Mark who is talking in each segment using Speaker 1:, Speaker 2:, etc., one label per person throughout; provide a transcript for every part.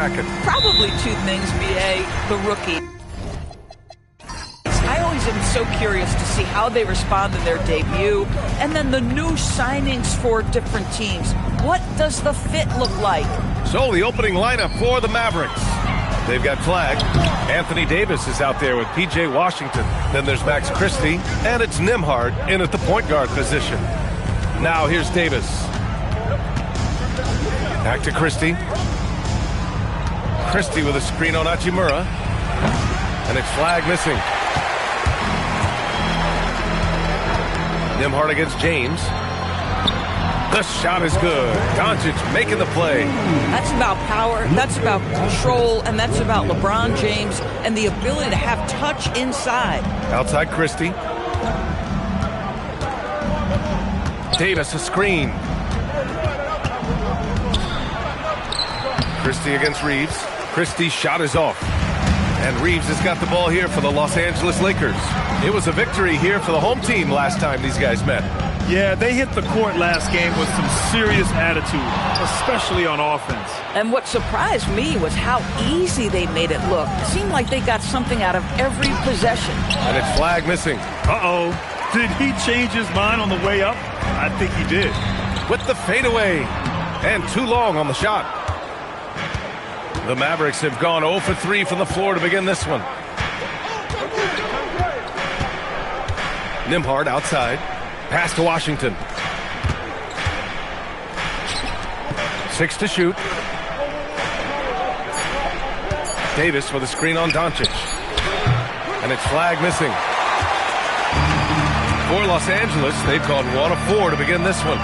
Speaker 1: Probably two things, B.A. The rookie. I always am so curious to see how they respond in their debut, and then the new signings for different teams. What does the fit look like?
Speaker 2: So the opening lineup for the Mavericks. They've got Flag. Anthony Davis is out there with P.J. Washington. Then there's Max Christie, and it's Nembhard in at the point guard position. Now here's Davis. Back to Christie. Christie with a screen on Hachimura. And it's Flag missing. Nembhard against James. The shot is good. Doncic making the play.
Speaker 1: That's about power, that's about control, and that's about LeBron James and the ability to have touch inside.
Speaker 2: Outside Christie. Davis a screen. Christie against Reeves. Christie's shot is off. And Reeves has got the ball here for the Los Angeles Lakers. It was a victory here for the home team last time these guys met.
Speaker 3: Yeah, they hit the court last game with some serious attitude, especially on offense.
Speaker 1: And what surprised me was how easy they made it look. It seemed like they got something out of every possession.
Speaker 2: And it's Flag missing.
Speaker 3: Uh-oh. Did he change his mind on the way up? I think he did.
Speaker 2: With the fadeaway. And too long on the shot. The Mavericks have gone 0 for 3 from the floor to begin this one. Nembhard outside. Pass to Washington. 6 to shoot. Davis with a screen on Doncic. And it's Flag missing. For Los Angeles, they've gone 1 of 4 to begin this one.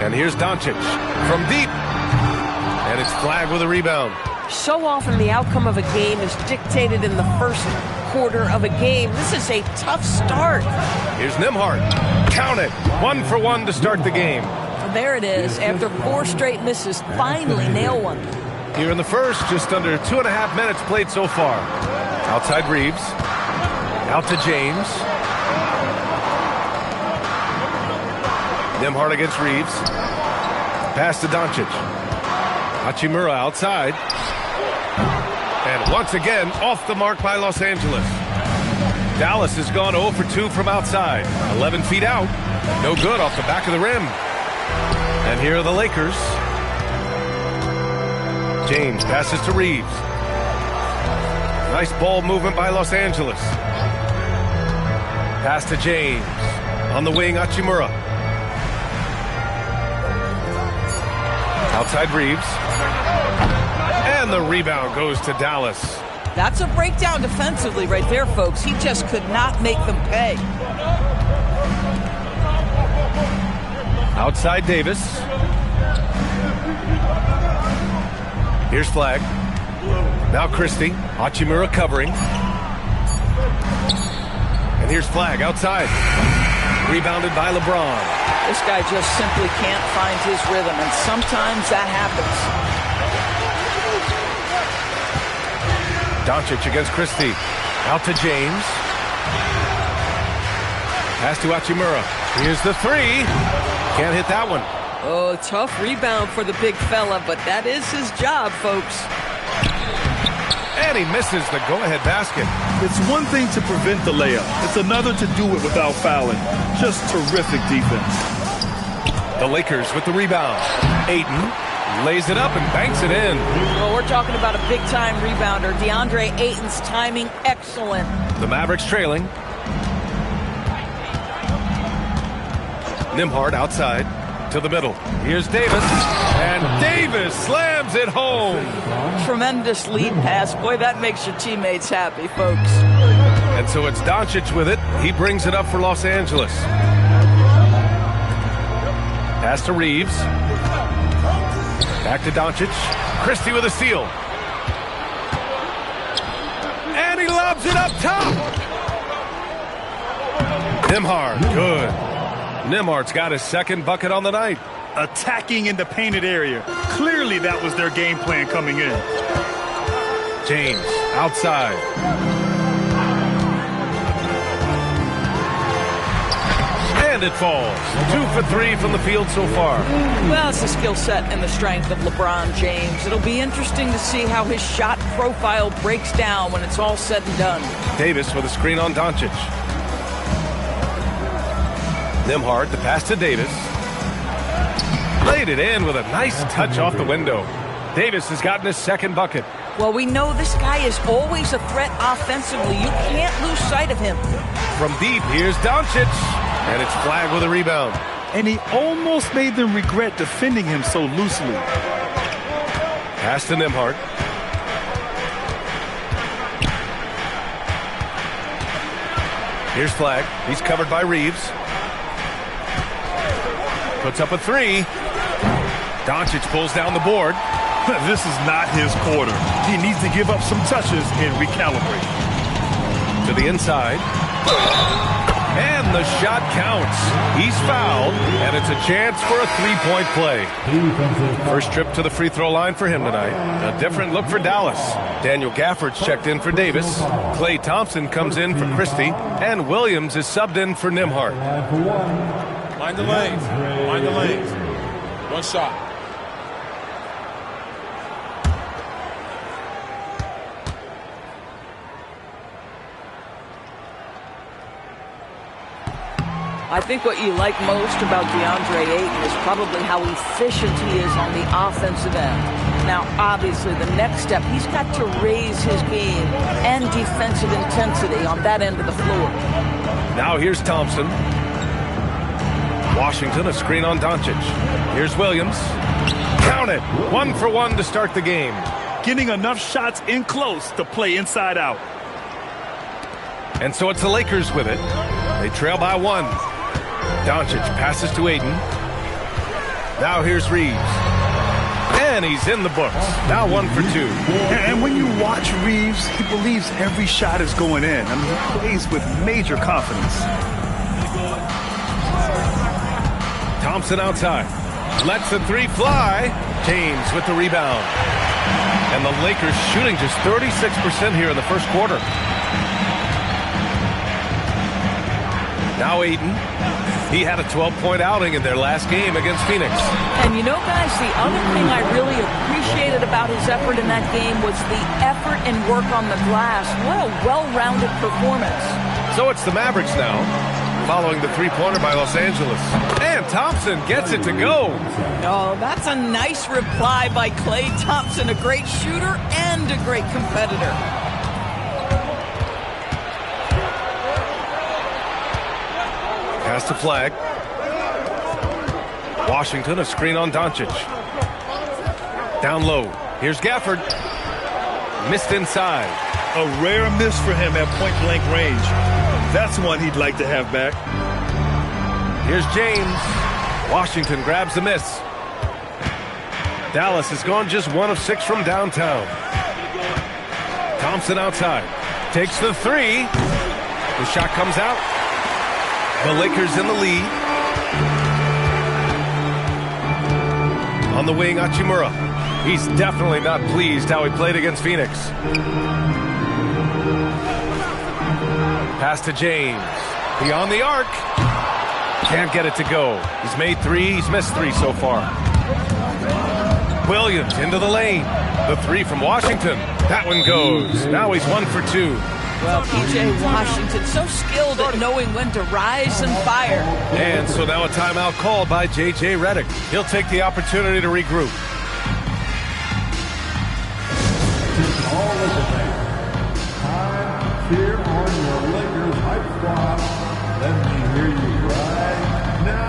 Speaker 2: And here's Doncic from deep. And it's Flag with a rebound.
Speaker 4: So often the outcome of a game is dictated in the first quarter of a game. This is a tough start.
Speaker 2: Here's Nembhard. Count it. 1 for 1 to start the game.
Speaker 4: There it is. After 4 straight misses, finally nail one.
Speaker 2: Here in the first, just under 2.5 minutes played so far. Outside Reeves. Out to James. Nembhard against Reeves. Pass to Doncic. Hachimura outside. And once again, off the mark by Los Angeles. Dallas has gone 0 for 2 from outside. 11 feet out. No good off the back of the rim. And here are the Lakers. James passes to Reeves. Nice ball movement by Los Angeles. Pass to James. On the wing, Hachimura. Outside Reeves. And the rebound goes to Dallas.
Speaker 1: That's a breakdown defensively right there, folks. He just could not make them pay.
Speaker 2: Outside Davis. Here's Flag. Now Christie. Hachimura covering. And here's Flag outside. Rebounded by LeBron.
Speaker 1: This guy just simply can't find his rhythm, and sometimes that happens.
Speaker 2: Doncic against Christie. Out to James. Pass to Hachimura. Here's the 3. Can't hit that one.
Speaker 4: Oh, tough rebound for the big fella, but that is his job, folks.
Speaker 2: And he misses the go-ahead basket.
Speaker 3: It's one thing to prevent the layup. It's another to do it without fouling. Just terrific defense.
Speaker 2: The Lakers with the rebound. Ayton lays it up and banks it in.
Speaker 1: Well, we're talking about a big-time rebounder. DeAndre Ayton's timing, excellent.
Speaker 2: The Mavericks trailing. Nembhard outside to the middle. Here's Davis. And Davis slams it home.
Speaker 1: Tremendous lead pass. Boy, that makes your teammates happy, folks.
Speaker 2: And so it's Doncic with it. He brings it up for Los Angeles. Pass to Reeves. Back to Doncic. Christie with a steal. And he lobs it up top. Nembhard, good. Nembhard's got his second bucket on the night.
Speaker 3: Attacking in the painted area. Clearly that was their game plan coming in.
Speaker 2: James outside. And And it falls. 2 for 3 from the field so far.
Speaker 1: Well, it's the skill set and the strength of LeBron James. It'll be interesting to see how his shot profile breaks down when it's all said and done.
Speaker 2: Davis with a screen on Doncic. Nembhard, the pass to Davis. Laid it in with a nice touch off the window. Davis has gotten his second bucket.
Speaker 1: Well, we know this guy is always a threat offensively. You can't lose sight of him.
Speaker 2: From deep, here's Doncic. And it's flagged with a rebound.
Speaker 3: And he almost made them regret defending him so loosely.
Speaker 2: Pass to Nembhard. Here's Flag. He's covered by Reeves. Puts up a three. Doncic pulls down the board.
Speaker 3: This is not his quarter. He needs to give up some touches and recalibrate.
Speaker 2: To the inside. And the shot counts. He's fouled, and it's a chance for a three-point play. First trip to the free throw line for him tonight. A different look for Dallas. Daniel Gafford's checked in for Davis. Klay Thompson comes in for Christie. And Williams is subbed in for Nembhard.
Speaker 5: Mind the lanes. Mind the lanes. One shot.
Speaker 1: I think what you like most about DeAndre Ayton is probably how efficient he is on the offensive end. Now, obviously, the next step, he's got to raise his game and defensive intensity on that end of the floor.
Speaker 2: Now here's Thompson. Washington, a screen on Doncic. Here's Williams. Count it. 1 for 1 to start the game.
Speaker 3: Getting enough shots in close to play inside out.
Speaker 2: And so it's the Lakers with it. They trail by 1. Doncic passes to Ayton. Now here's Reeves. And he's in the books. Now 1 for 2.
Speaker 3: And when you watch Reeves, he believes every shot is going in. I mean, he plays with major confidence.
Speaker 2: Thompson outside. Lets the three fly. James with the rebound. And the Lakers shooting just 36% here in the first quarter. Now Ayton. He had a 12-point outing in their last game against Phoenix.
Speaker 1: And you know, guys, the other thing I really appreciated about his effort in that game was the effort and work on the glass. What a well-rounded performance.
Speaker 2: So it's the Mavericks now, following the three-pointer by Los Angeles. And Thompson gets it to go.
Speaker 1: Oh, that's a nice reply by Klay Thompson, a great shooter and a great competitor.
Speaker 2: Pass to Flag. Washington, a screen on Doncic. Down low. Here's Gafford. Missed inside.
Speaker 3: A rare miss for him at point-blank range. That's one he'd like to have back.
Speaker 2: Here's James. Washington grabs the miss. Dallas has gone just 1 of 6 from downtown. Thompson outside. Takes the three. The shot comes out. The Lakers in the lead. On the wing, Hachimura. He's definitely not pleased how he played against Phoenix. Pass to James. Beyond the arc. Can't get it to go. He's made 3. He's missed 3 so far. Williams into the lane. The 3 from Washington. That one goes. Now he's 1 for 2.
Speaker 1: Well, P.J. Washington, so skilled at knowing when to rise and fire.
Speaker 2: And so now a timeout called by J.J. Redick. He'll take the opportunity to regroup.
Speaker 6: All listeners, time here on your Lakers Hype Squad. Let me hear you right now.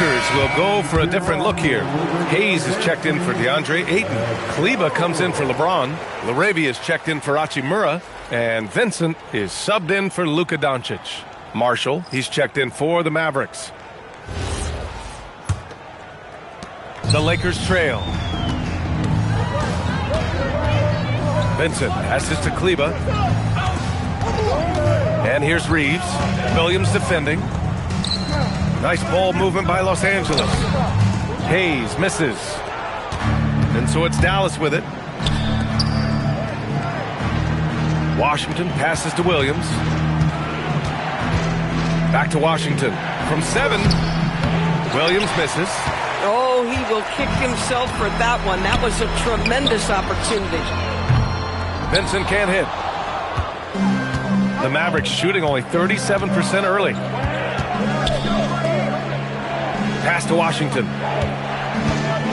Speaker 2: Lakers will go for a different look here. Hayes is checked in for DeAndre Ayton. Kleba comes in for LeBron. Laravia is checked in for Hachimura. And Vincent is subbed in for Luka Doncic. Marshall, he's checked in for the Mavericks. The Lakers trail. Vincent passes to Kleba. And here's Reeves. Williams defending. Nice ball movement by Los Angeles. Hayes misses. And so it's Dallas with it. Washington passes to Williams. Back to Washington. From 7. Williams misses.
Speaker 4: Oh, he will kick himself for that one. That was a tremendous opportunity.
Speaker 2: Vincent can't hit. The Mavericks shooting only 37% early. Pass to Washington.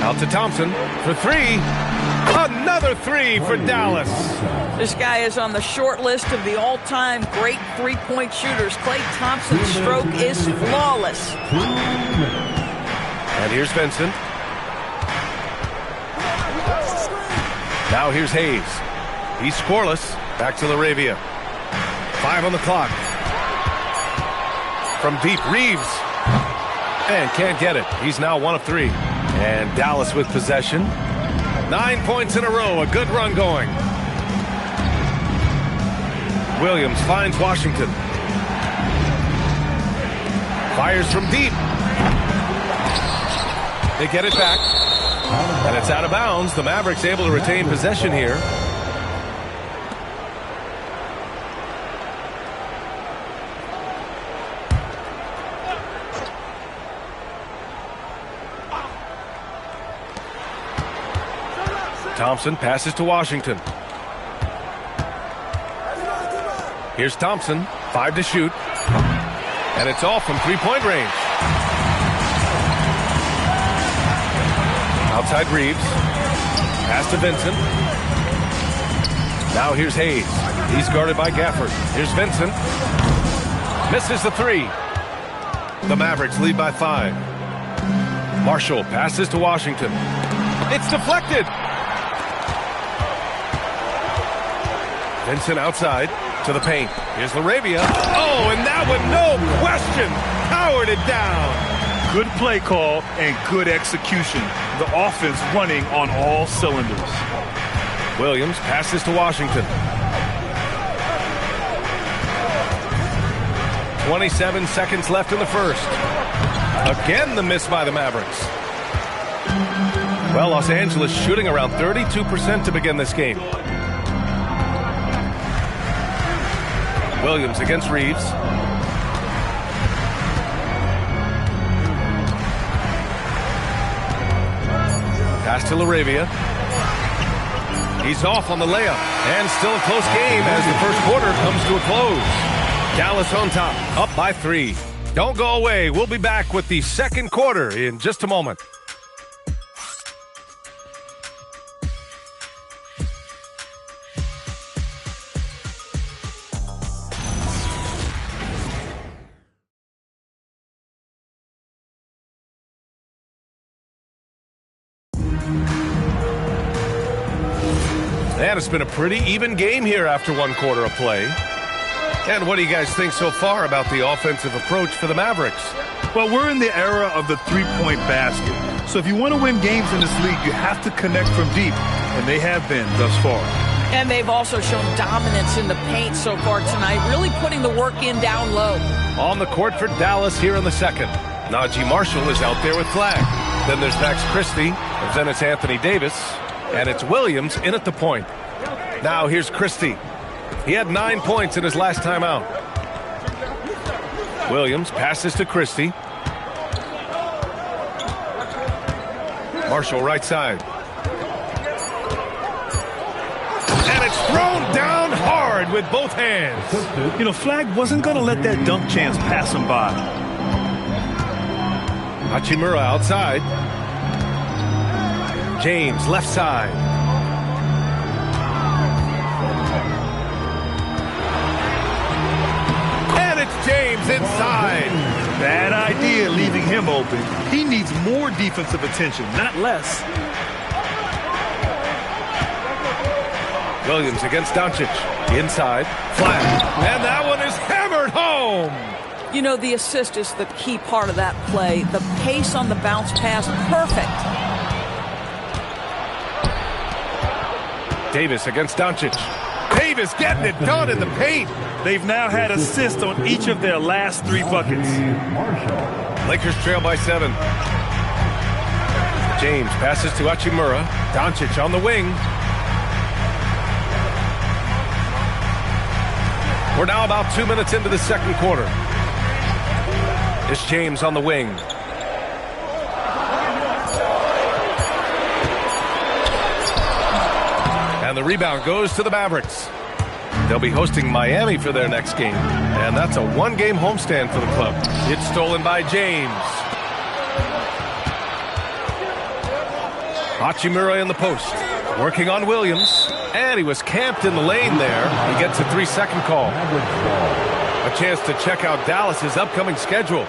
Speaker 2: Out to Thompson for 3. Another 3 for Dallas.
Speaker 1: This guy is on the short list of the all-time great three-point shooters. Klay Thompson's stroke is flawless.
Speaker 2: And here's Vincent. Now here's Hayes. He's scoreless. Back to Laravia. 5 on the clock. From deep, Reeves. And can't get it. He's now 1 of 3. And Dallas with possession. 9 points in a row. A good run going. Williams finds Washington. Fires from deep. They get it back. And it's out of bounds. The Mavericks able to retain possession here. Thompson passes to Washington. Here's Thompson. 5 to shoot. And it's all from three-point range. Outside Reeves. Pass to Vincent. Now here's Hayes. He's guarded by Gafford. Here's Vincent. Misses the 3. The Mavericks lead by 5. Marshall passes to Washington. It's deflected. Vincent outside to the paint. Here's Laravia. Oh, and that one, no question, powered it down.
Speaker 3: Good play call and good execution. The offense running on all cylinders.
Speaker 2: Williams passes to Washington. 27 seconds left in the first. Again, the miss by the Mavericks. Well, Los Angeles shooting around 32% to begin this game. Williams against Reeves. Pass to Laravia. He's off on the layup. And still a close game as the first quarter comes to a close. Dallas on top, up by 3. Don't go away. We'll be back with the second quarter in just a moment. And it's been a pretty even game here after 1 quarter of play. And what do you guys think so far about the offensive approach for the Mavericks?
Speaker 3: Well, we're in the era of the three-point basket. So if you want to win games in this league, you have to connect from deep. And they have been thus far.
Speaker 1: And they've also shown dominance in the paint so far tonight, really putting the work in down low.
Speaker 2: On the court for Dallas here in the second. Najee Marshall is out there with flag. Then there's Max Christie, and then it's Anthony Davis. And it's Williams in at the point. Now here's Christie. He had 9 points in his last time out. Williams passes to Christie. Marshall right side. And it's thrown down hard with both hands.
Speaker 3: You know, Flag wasn't going to let that dunk chance pass him by.
Speaker 2: Hachimura outside. James left side. And it's James inside.
Speaker 3: Bad idea leaving him open. He needs more defensive attention, not less.
Speaker 2: Williams against Doncic. Inside. Flat. And that one is hammered home.
Speaker 1: You know, the assist is the key part of that play. The pace on the bounce pass, perfect.
Speaker 2: Davis against Doncic. Davis getting it done in the paint.
Speaker 3: They've now had assists on each of their last 3 buckets.
Speaker 2: Lakers trail by 7. James passes to Hachimura. Doncic on the wing. We're now about 2 minutes into the second quarter. It's James on the wing. And the rebound goes to the Mavericks. They'll be hosting Miami for their next game. And that's a 1-game homestand for the club. It's stolen by James. Hachimura in the post. Working on Williams. And he was camped in the lane there. He gets a 3-second call. A chance to check out Dallas's upcoming schedule.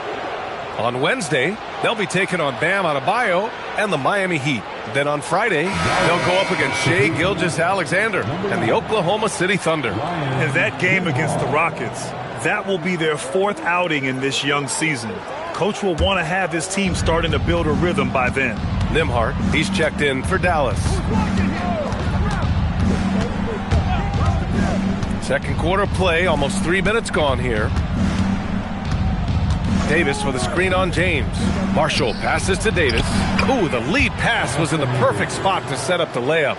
Speaker 2: On Wednesday, they'll be taking on Bam Adebayo and the Miami Heat. Then on Friday, they'll go up against Shai Gilgeous-Alexander and the Oklahoma City Thunder.
Speaker 3: And that game against the Rockets, that will be their 4th outing in this young season. Coach will want to have his team starting to build a rhythm by then.
Speaker 2: Nembhard, he's checked in for Dallas. Second quarter play, almost 3 minutes gone here. Davis with a screen on James. Marshall passes to Davis. Ooh, the lead pass was in the perfect spot to set up the layup.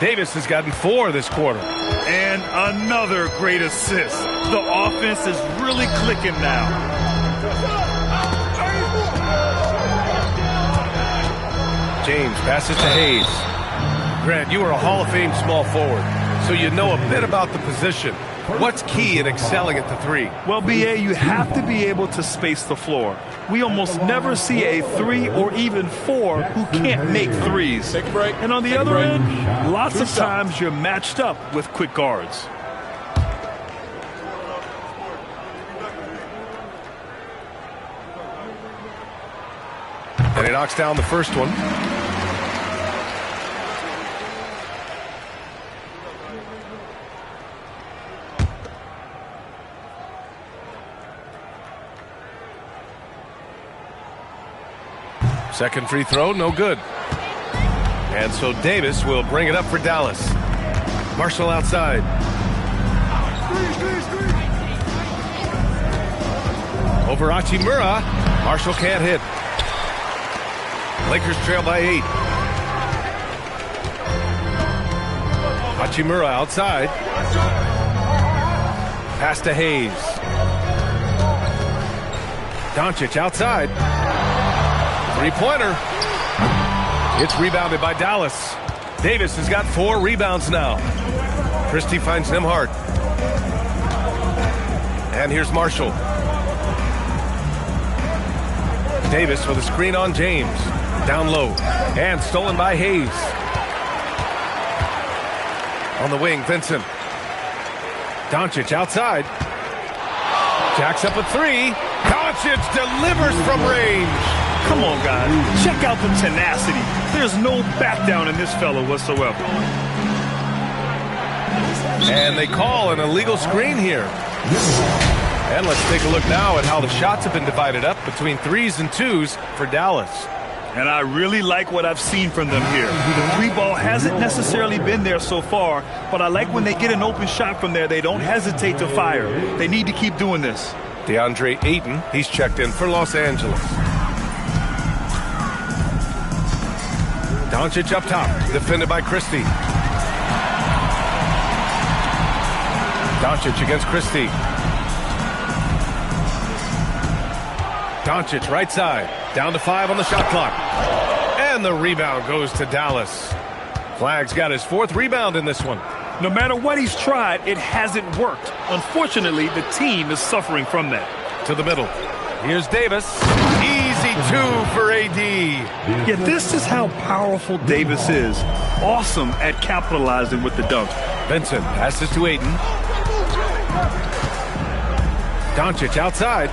Speaker 2: Davis has gotten 4 this quarter.
Speaker 3: And another great assist. The offense is really clicking now.
Speaker 2: James passes to Hayes. Grant, you are a Hall of Fame small forward, so you know a bit about the position. What's key in excelling at the 3?
Speaker 3: Well, B.A., you have to be able to space the floor. We almost never see a 3 or even 4 who can't make 3s.
Speaker 5: Take a break.
Speaker 3: And on the other end, lots of times you're matched up with quick guards.
Speaker 2: And he knocks down the first one. Second free throw, no good. And so Davis will bring it up for Dallas. Marshall outside. Over Hachimura. Marshall can't hit. Lakers trail by 8. Hachimura outside. Pass to Hayes. Doncic outside. Three-pointer. It's rebounded by Dallas. Davis has got 4 rebounds now. Christie finds Nembhard. And here's Marshall. Davis with a screen on James. Down low. And stolen by Hayes. On the wing, Vincent. Doncic outside. Jacks up a 3. Doncic delivers from range.
Speaker 3: Come on, guys. Check out the tenacity. There's no back down in this fellow whatsoever.
Speaker 2: And they call an illegal screen here. And let's take a look now at how the shots have been divided up between 3s and 2s for Dallas.
Speaker 3: And I really like what I've seen from them here. The 3-ball hasn't necessarily been there so far, but I like when they get an open shot from there, they don't hesitate to fire. They need to keep doing this.
Speaker 2: DeAndre Ayton, he's checked in for Los Angeles. Doncic up top, defended by Christie. Doncic against Christie. Doncic right side, down to 5 on the shot clock. And the rebound goes to Dallas. Flagg's got his 4th rebound in this one.
Speaker 3: No matter what he's tried, it hasn't worked. Unfortunately, the team is suffering from that.
Speaker 2: To the middle. Here's Davis. Easy 2 for AD.
Speaker 3: Yeah, this is how powerful Davis is. Awesome at capitalizing with the dunk.
Speaker 2: Vincent passes to Ayton. Doncic outside.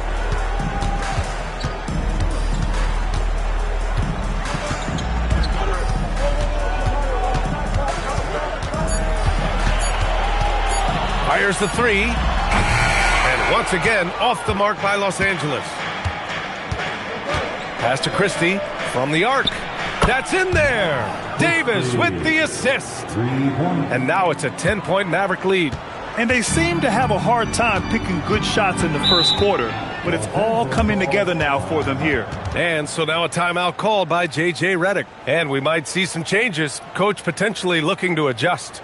Speaker 2: Fires the three. And once again, off the mark by Los Angeles. Pass to Christie from the arc. That's in there. Davis with the assist. And now it's a 10-point Maverick lead.
Speaker 3: And they seem to have a hard time picking good shots in the first quarter, but it's all coming together now for them here.
Speaker 2: And so now a timeout called by J.J. Redick. And we might see some changes. Coach potentially looking to adjust.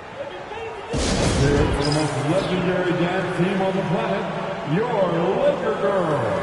Speaker 6: Here for the most legendary dance team on the planet, your Laker Girls.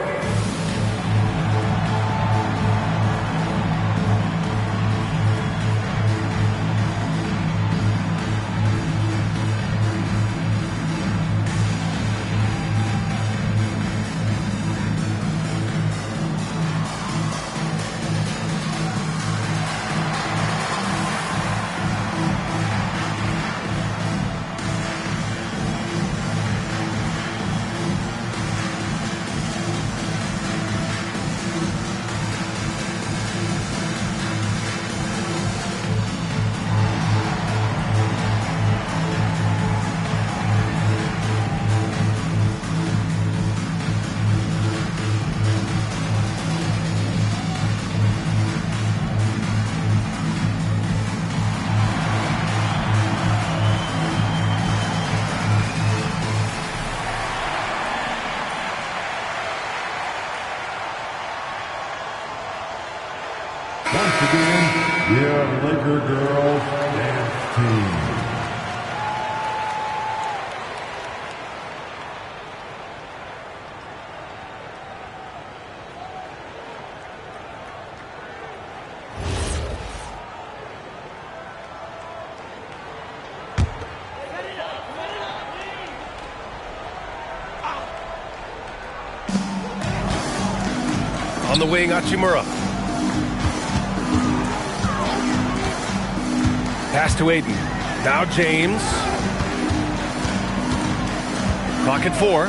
Speaker 6: Once again, your Laker Girls dance team.
Speaker 2: On the wing, Hachimura. Pass to Aiden. Now James. Clock at 4.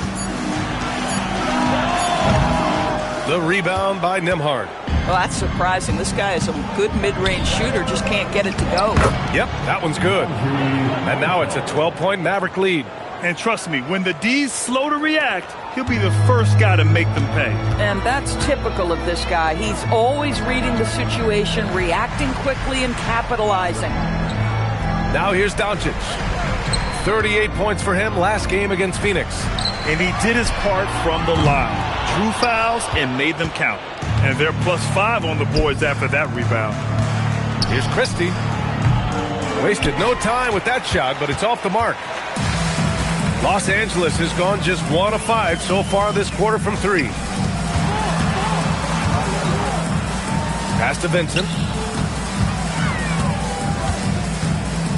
Speaker 2: The rebound by Nembhard.
Speaker 1: Well, that's surprising. This guy is a good mid-range shooter, just can't get it to go.
Speaker 2: Yep, that one's good. And now it's a 12-point Maverick lead.
Speaker 3: And trust me, when the D's slow to react, he'll be the first guy to make them pay.
Speaker 1: And that's typical of this guy. He's always reading the situation, reacting quickly, and capitalizing.
Speaker 2: Now here's Doncic. 38 points for him last game against Phoenix.
Speaker 3: And he did his part from the line. Drew fouls and made them count. And they're +5 on the boards after that rebound.
Speaker 2: Here's Christie. Wasted no time with that shot, but it's off the mark. Los Angeles has gone just 1 of 5 so far this quarter from 3. Pass to Vincent.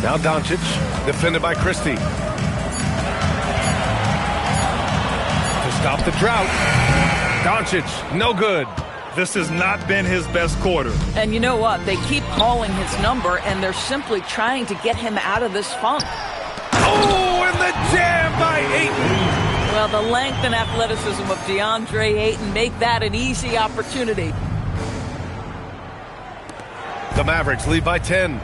Speaker 2: Now Doncic, defended by Christie. To stop the drought. Doncic, no good.
Speaker 3: This has not been his best quarter.
Speaker 1: And you know what? They keep calling his number, and they're simply trying to get him out of this funk.
Speaker 2: Oh, and the jam by Ayton.
Speaker 1: Well, the length and athleticism of DeAndre Ayton make that an easy opportunity.
Speaker 2: The Mavericks lead by 10.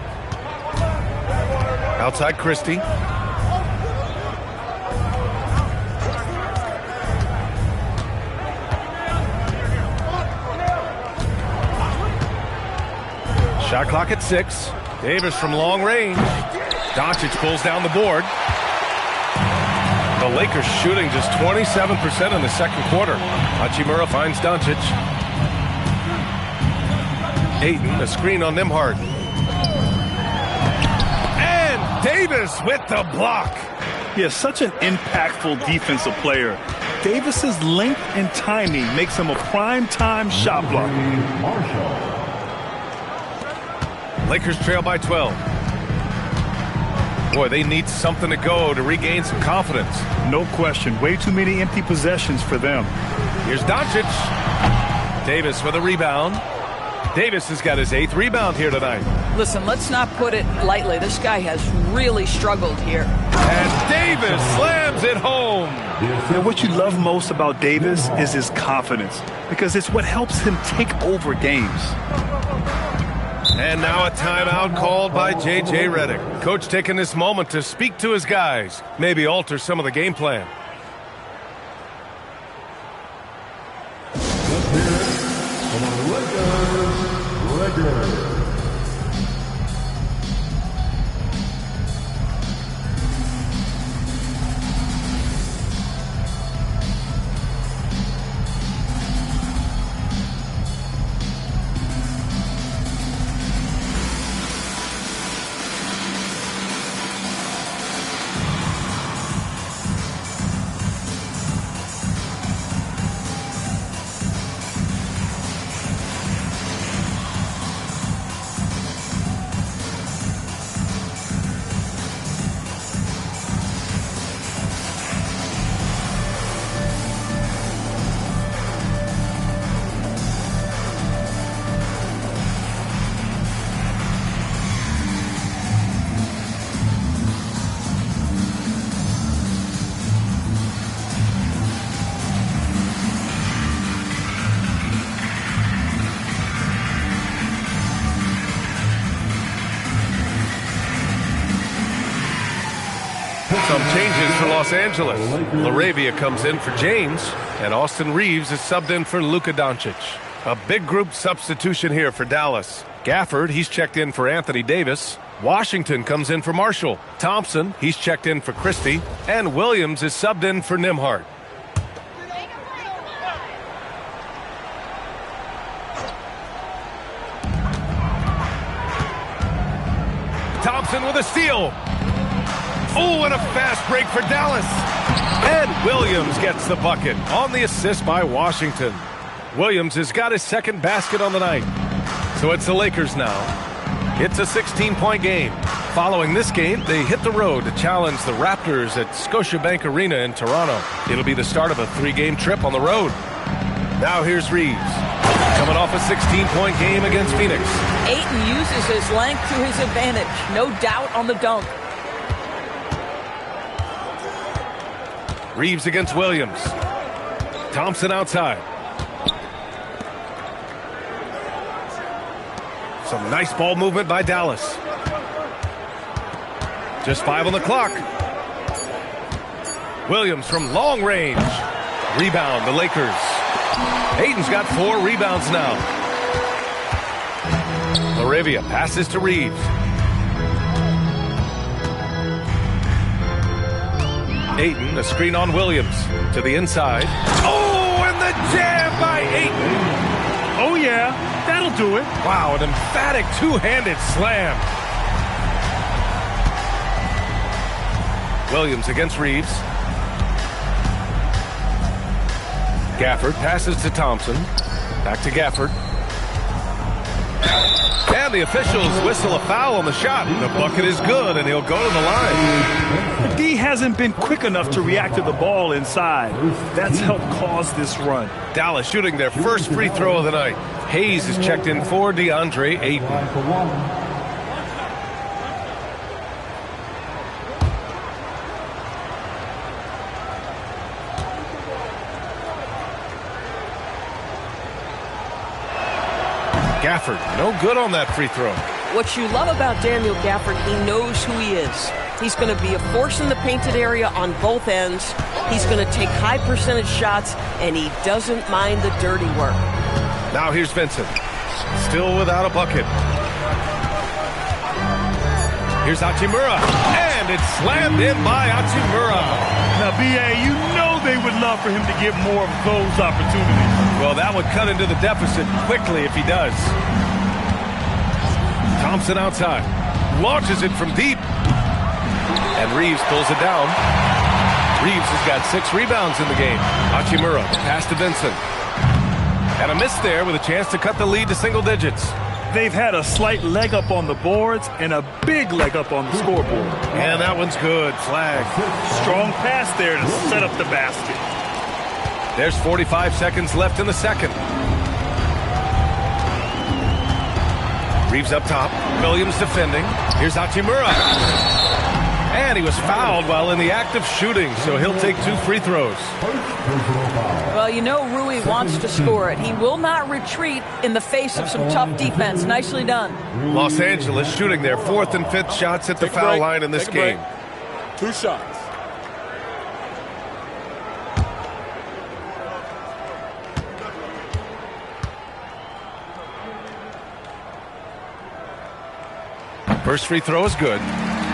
Speaker 2: Outside Christie. Shot clock at 6. Davis from long range. Doncic pulls down the board. The Lakers shooting just 27% in the second quarter. Hachimura finds Doncic. Ayton, a screen on Nembhard. And Davis with the block.
Speaker 3: He is such an impactful defensive player. Davis's length and timing makes him a prime-time shot blocker.
Speaker 2: Lakers trail by 12. Boy, they need something to go to regain some confidence.
Speaker 3: No question. Way too many empty possessions for them.
Speaker 2: Here's Doncic. Davis for the rebound. Davis has got his 8th rebound here tonight.
Speaker 1: Listen, let's not put it lightly. This guy has really struggled here.
Speaker 2: And Davis slams it home.
Speaker 3: And what you love most about Davis is his confidence, because it's what helps him take over games.
Speaker 2: And now a timeout called by J.J. Redick. Coach taking this moment to speak to his guys, maybe alter some of the game plan.
Speaker 6: Let's hear it for the Lakers.
Speaker 2: Some changes for Los Angeles. LaRavia comes in for James, and Austin Reeves is subbed in for Luka Doncic. A big group substitution here for Dallas. Gafford, he's checked in for Anthony Davis. Washington comes in for Marshall. Thompson, he's checked in for Christie. And Williams is subbed in for Nembhard. Thompson with a steal. Oh, and a fast break for Dallas. And Williams gets the bucket on the assist by Washington. Williams has got his second basket on the night. So it's the Lakers now. It's a 16-point game. Following this game, they hit the road to challenge the Raptors at Scotiabank Arena in Toronto. It'll be the start of a 3-game trip on the road. Now here's Reeves, coming off a 16-point game against Phoenix.
Speaker 1: Ayton uses his length to his advantage. No doubt on the dunk.
Speaker 2: Reeves against Williams. Thompson outside. Some nice ball movement by Dallas. Just 5 on the clock. Williams from long range. Rebound, the Lakers. Ayton's got 4 rebounds now. LaRavia passes to Reeves. Ayton, a screen on Williams. To the inside. Oh, and the jam by Ayton.
Speaker 3: Oh, yeah, that'll do it.
Speaker 2: Wow, an emphatic two-handed slam. Williams against Reeves. Gafford passes to Thompson. Back to Gafford. And the officials whistle a foul on the shot. The bucket is good, and he'll go to the line.
Speaker 3: The D hasn't been quick enough to react to the ball inside. That's helped cause this run.
Speaker 2: Dallas shooting their first free throw of the night. Hayes is checked in for DeAndre Ayton. Gafford, no good on that free throw.
Speaker 4: What you love about Daniel Gafford, he knows who he is. He's going to be a force in the painted area on both ends. He's going to take high percentage shots, and he doesn't mind the dirty work.
Speaker 2: Now here's Vincent, still without a bucket. Here's Hachimura, and it's slammed in by Hachimura.
Speaker 3: Now, B.A., you know they would love for him to get more of those opportunities.
Speaker 2: Well, that would cut into the deficit quickly if he does. Thompson outside. Launches it from deep. And Reeves pulls it down. Reeves has got 6 rebounds in the game. Hachimura, pass to Vincent. And a miss there with a chance to cut the lead to single digits.
Speaker 3: They've had a slight leg up on the boards and a big leg up on the scoreboard.
Speaker 2: And that one's good. Flag.
Speaker 3: Strong pass there to set up the basket.
Speaker 2: There's 45 seconds left in the second. Reeves up top. Williams defending. Here's Hachimura. And he was fouled while in the act of shooting, so he'll take 2 free throws.
Speaker 1: Well, you know Rui wants to score it. He will not retreat in the face of some tough defense. Nicely done.
Speaker 2: Los Angeles shooting their 4th and 5th shots at the foul line in this game.
Speaker 5: 2 shots.
Speaker 2: First free throw is good.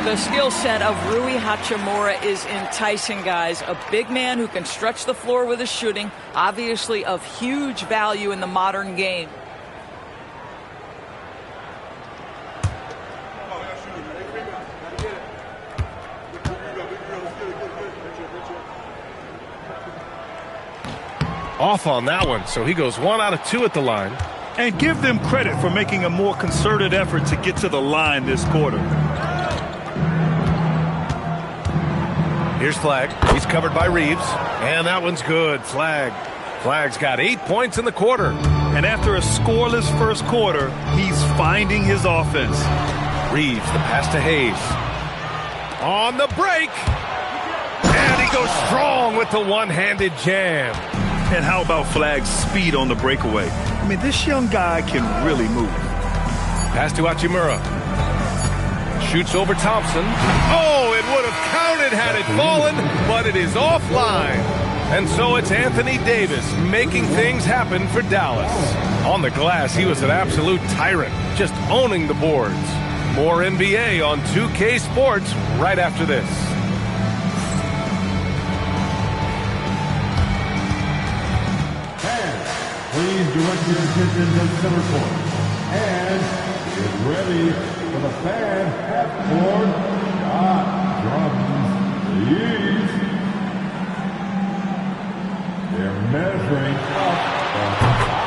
Speaker 1: The skill set of Rui Hachimura is enticing, guys. A big man who can stretch the floor with his shooting, obviously of huge value in the modern game.
Speaker 2: Off on that one, so he goes 1 out of 2 at the line.
Speaker 3: And give them credit for making a more concerted effort to get to the line this quarter.
Speaker 2: Here's Flagg. He's covered by Reeves. And that one's good. Flagg's got 8 points in the quarter.
Speaker 3: And after a scoreless first quarter, he's finding his offense.
Speaker 2: Reeves, the pass to Hayes. On the break. And he goes strong with the one-handed jam.
Speaker 3: And how about Flagg's speed on the breakaway? I mean, this young guy can really move.
Speaker 2: Pass to Hachimura. Shoots over Thompson. Oh, it would have counted had it fallen, but it is offline. And so it's Anthony Davis making things happen for Dallas. On the glass, he was an absolute tyrant, just owning the boards. More NBA on 2K Sports right after this.
Speaker 6: Please direct your attention to center court. And get ready for the fan half-court shot drums. These, they're measuring up the top.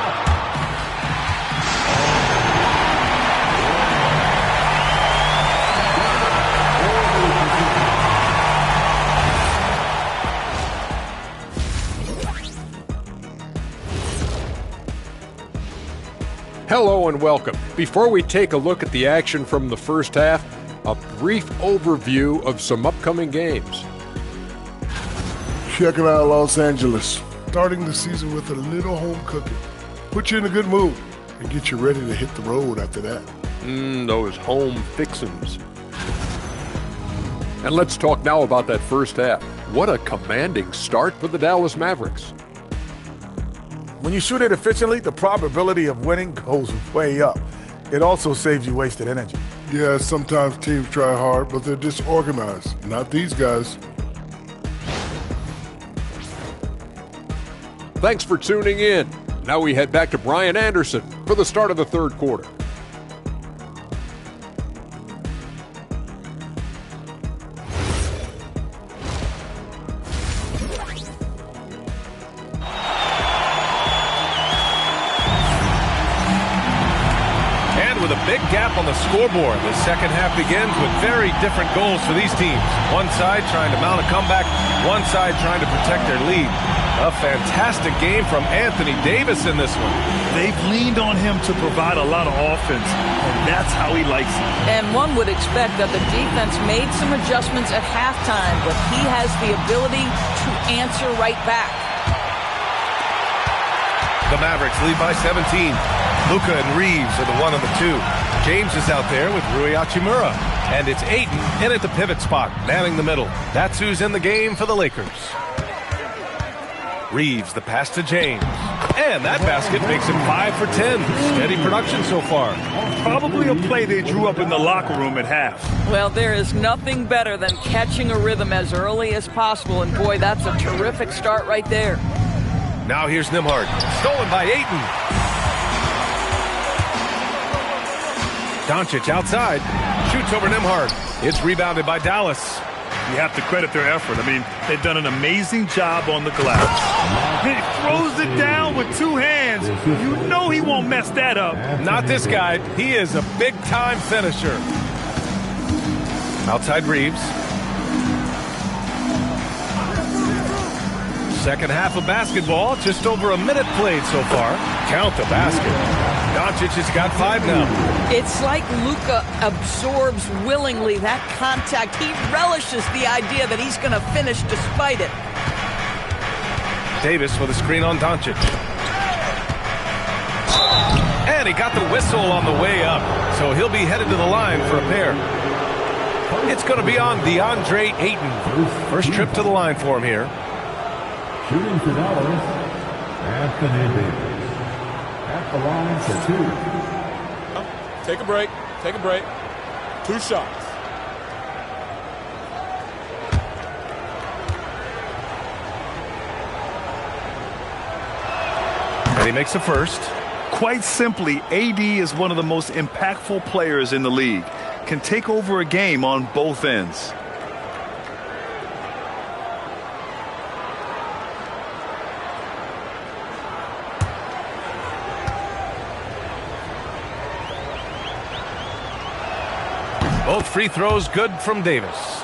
Speaker 7: Hello and welcome. Before we take a look at the action from the first half, a brief overview of some upcoming games.
Speaker 8: Check it out, Los Angeles. Starting the season with a little home cooking. Put you in a good mood and get you ready to hit the road after that.
Speaker 7: Those home fixins'. And let's talk now about that first half. What a commanding start for the Dallas Mavericks.
Speaker 9: When you shoot it efficiently, the probability of winning goes way up. It also saves you wasted energy.
Speaker 8: Yeah, sometimes teams try hard, but they're disorganized. Not these guys.
Speaker 7: Thanks for tuning in. Now we head back to Brian Anderson for the start of the third quarter.
Speaker 2: Big gap on the scoreboard. The second half begins with very different goals for these teams. One side trying to mount a comeback, one side trying to protect their lead. A fantastic game from Anthony Davis in this one.
Speaker 3: They've leaned on him to provide a lot of offense, and that's how he likes it.
Speaker 1: And one would expect that the defense made some adjustments at halftime, but he has the ability to answer right back.
Speaker 2: The Mavericks lead by 17. Luka and Reeves are the 1 and the 2. James is out there with Rui Hachimura. And it's Ayton in at the pivot spot, manning the middle. That's who's in the game for the Lakers. Reeves, the pass to James. And that basket makes it 5 for 10. Steady production so far.
Speaker 3: Probably a play they drew up in the locker room at half.
Speaker 1: Well, there is nothing better than catching a rhythm as early as possible. And boy, that's a terrific start right there.
Speaker 2: Now here's Nembhard. Stolen by Ayton. Doncic outside. Shoots over Nembhard. It's rebounded by Dallas.
Speaker 3: You have to credit their effort. I mean, they've done an amazing job on the glass. He throws it down with 2 hands. You know he won't mess that up.
Speaker 2: Not this guy. He is a big-time finisher. Outside Reeves. Second half of basketball. Just over a minute played so far. Count the basket. Doncic has got 5 now.
Speaker 4: It's like Luka absorbs willingly that contact. He relishes the idea that he's going to finish despite it.
Speaker 2: Davis with a screen on Doncic. And he got the whistle on the way up, so he'll be headed to the line for a pair. It's going to be on DeAndre Ayton. First trip to the line for him here.
Speaker 6: Shooting for Dallas, Anthony Davis. At the line for 2.
Speaker 5: Take a break. Take a break. 2 shots.
Speaker 2: And he makes the first.
Speaker 3: Quite simply, AD is one of the most impactful players in the league. Can take over a game on both ends.
Speaker 2: Both free throws good from Davis.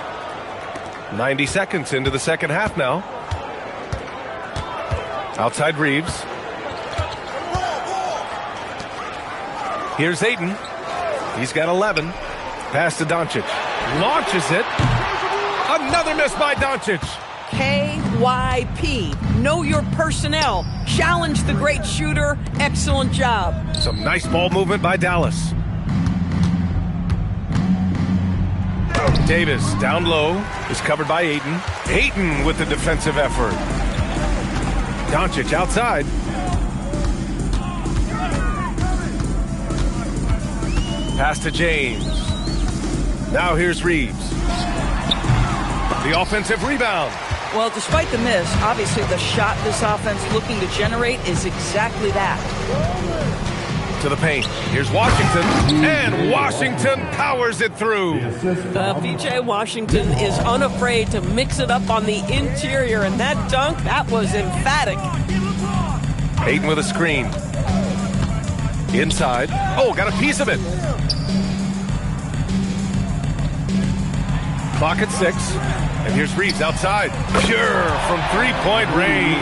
Speaker 2: 90 seconds into the second half now. Outside Reeves. Here's Ayton. He's got 11. Pass to Doncic. Launches it. Another miss by Doncic.
Speaker 4: KYP. Know your personnel. Challenge the great shooter. Excellent job.
Speaker 2: Some nice ball movement by Dallas. Davis down low is covered by Ayton. Ayton with the defensive effort. Doncic outside. Pass to James. Now here's Reeves. The offensive rebound.
Speaker 1: Well, despite the miss, obviously the shot this offense looking to generate is exactly that.
Speaker 2: To the paint. Here's Washington. And Washington powers it through.
Speaker 4: PJ Washington is unafraid to mix it up on the interior, and that dunk, that was emphatic.
Speaker 2: Ayton with a screen. Inside. Oh, got a piece of it. Clock at 6. And here's Reeves outside. Pure from three-point range.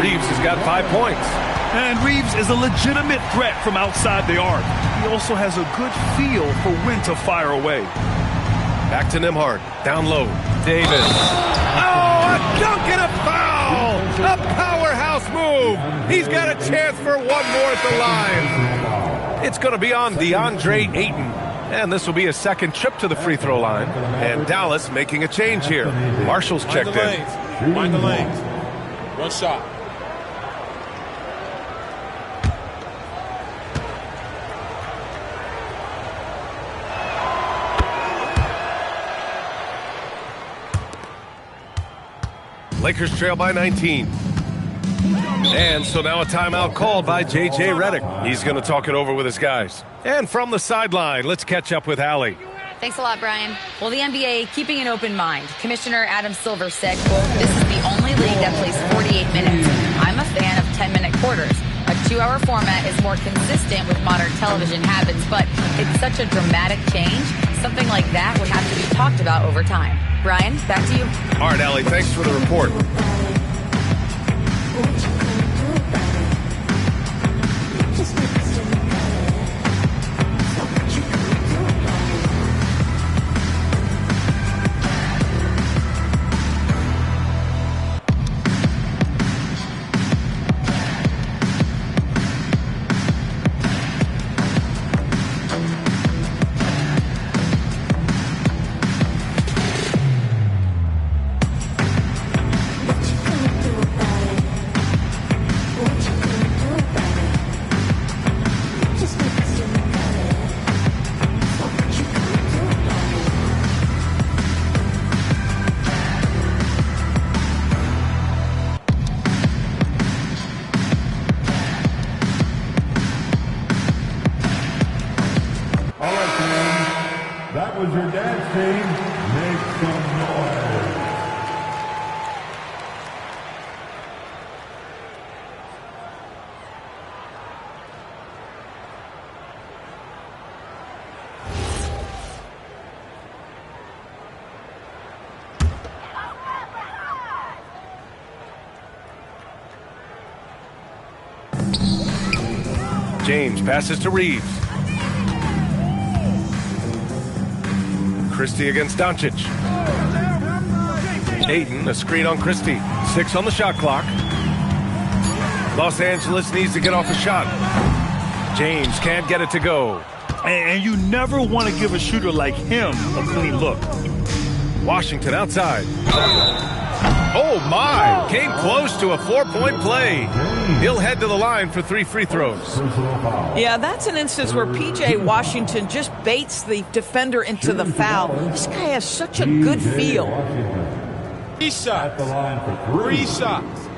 Speaker 2: Reeves has got 5 points.
Speaker 3: And Reeves is a legitimate threat from outside the arc. He also has a good feel for when to fire away.
Speaker 2: Back to Nembhard. Down low. Davis. Oh, a dunk and a foul! A powerhouse move. He's got a chance for one more at the line. It's going to be on DeAndre Ayton. And this will be a second trip to the free throw line. And Dallas making a change here. Marshall's checked in.
Speaker 5: Mind the lanes. 1 shot.
Speaker 2: Lakers trail by 19. And so now a timeout called by J.J. Redick. He's going to talk it over with his guys. And from the sideline, let's catch up with Allie.
Speaker 10: Thanks a lot, Brian. Well, the NBA keeping an open mind. Commissioner Adam Silver said, quote, "This is the only league that plays 48 minutes. I'm a fan of 10-minute quarters. A 2-hour format is more consistent with modern television habits, but it's such a dramatic change. Something like that would have to be talked about over time." Brian, back to you.
Speaker 2: All right, Allie, thanks for the report.
Speaker 6: was your dance team. Make some noise.
Speaker 2: James passes to Reeves. Christie against Doncic. Ayton, a screen on Christie. 6 on the shot clock. Los Angeles needs to get off a shot. James can't get it to go.
Speaker 3: And you never want to give a shooter like him a clean look.
Speaker 2: Washington outside. Oh, my. Came close to a 4-point play. He'll head to the line for 3 free throws.
Speaker 1: Yeah, that's an instance where P.J. Washington just baits the defender into the foul. This guy has such a good feel.
Speaker 5: 3 shots. 3 shots.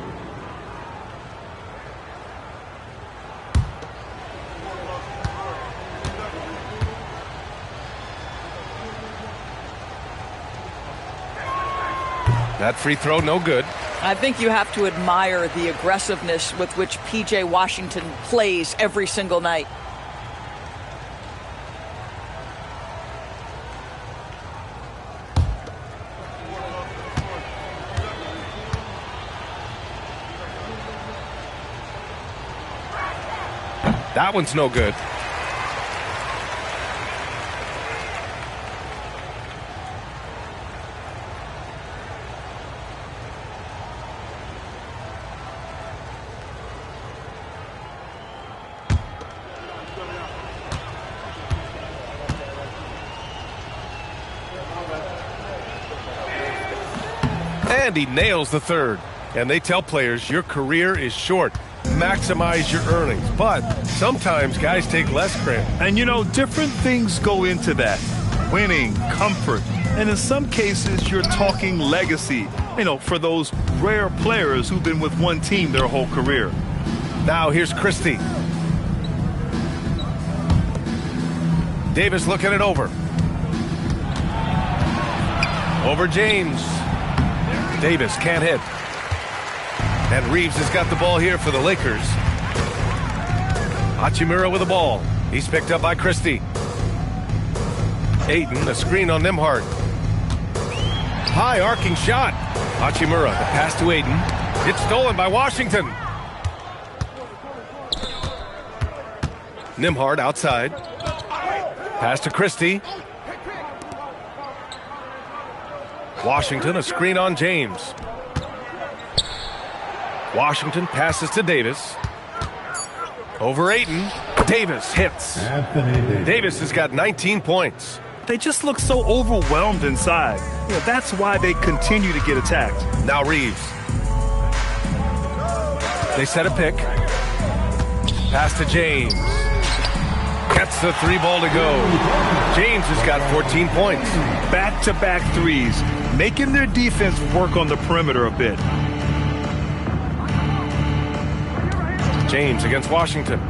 Speaker 2: That free throw, no good.
Speaker 1: I think you have to admire the aggressiveness with which P.J. Washington plays every single night.
Speaker 2: That one's no good. And he nails the third. And they tell players, your career is short. Maximize your earnings. But sometimes guys take less credit.
Speaker 3: And, you know, different things go into that. Winning, comfort, and in some cases, you're talking legacy, you know, for those rare players who've been with one team their whole career.
Speaker 2: Now here's Christie. Davis looking it over. Over James. Davis can't hit. And Reeves has got the ball here for the Lakers. Hachimura with the ball. He's picked up by Christie. Ayton, a screen on Nembhard. High arcing shot. Hachimura, the pass to Ayton. It's stolen by Washington. Nembhard outside. Pass to Christie. Washington, a screen on James. Washington passes to Davis. Over Ayton. Davis hits. Davis has got 19 points.
Speaker 3: They just look so overwhelmed inside. You know, that's why they continue to get attacked.
Speaker 2: Now Reeves. They set a pick. Pass to James. Gets the 3 ball to go. James has got 14 points.
Speaker 3: Back-to-back threes, making their defense work on the perimeter a bit.
Speaker 2: James against Washington.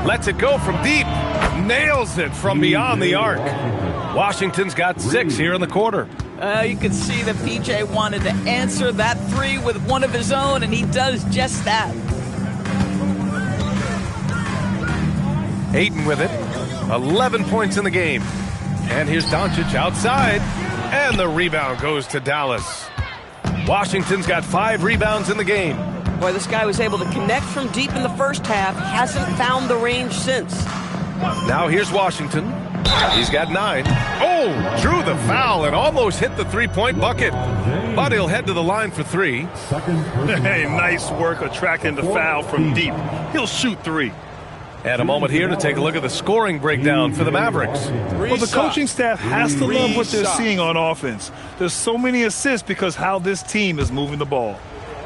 Speaker 2: Lets it go from deep. Nails it from beyond the arc. Washington's got 6 here in the quarter.
Speaker 1: You can see that P.J. wanted to answer that 3 with one of his own, and he does just that.
Speaker 2: Ayton with it. 11 points in the game. And here's Doncic outside. And the rebound goes to Dallas. Washington's got 5 rebounds in the game.
Speaker 4: Boy, this guy was able to connect from deep in the first half. Hasn't found the range since.
Speaker 2: Now here's Washington. He's got 9. Oh, drew the foul and almost hit the 3-point bucket. But he'll head to the line for 3.
Speaker 3: Hey, nice work attracting the foul from deep. He'll shoot 3.
Speaker 2: And a moment here to take a look at the scoring breakdown for the Mavericks.
Speaker 3: Well, the coaching staff has to love what they're seeing on offense. There's so many assists because how this team is moving the ball.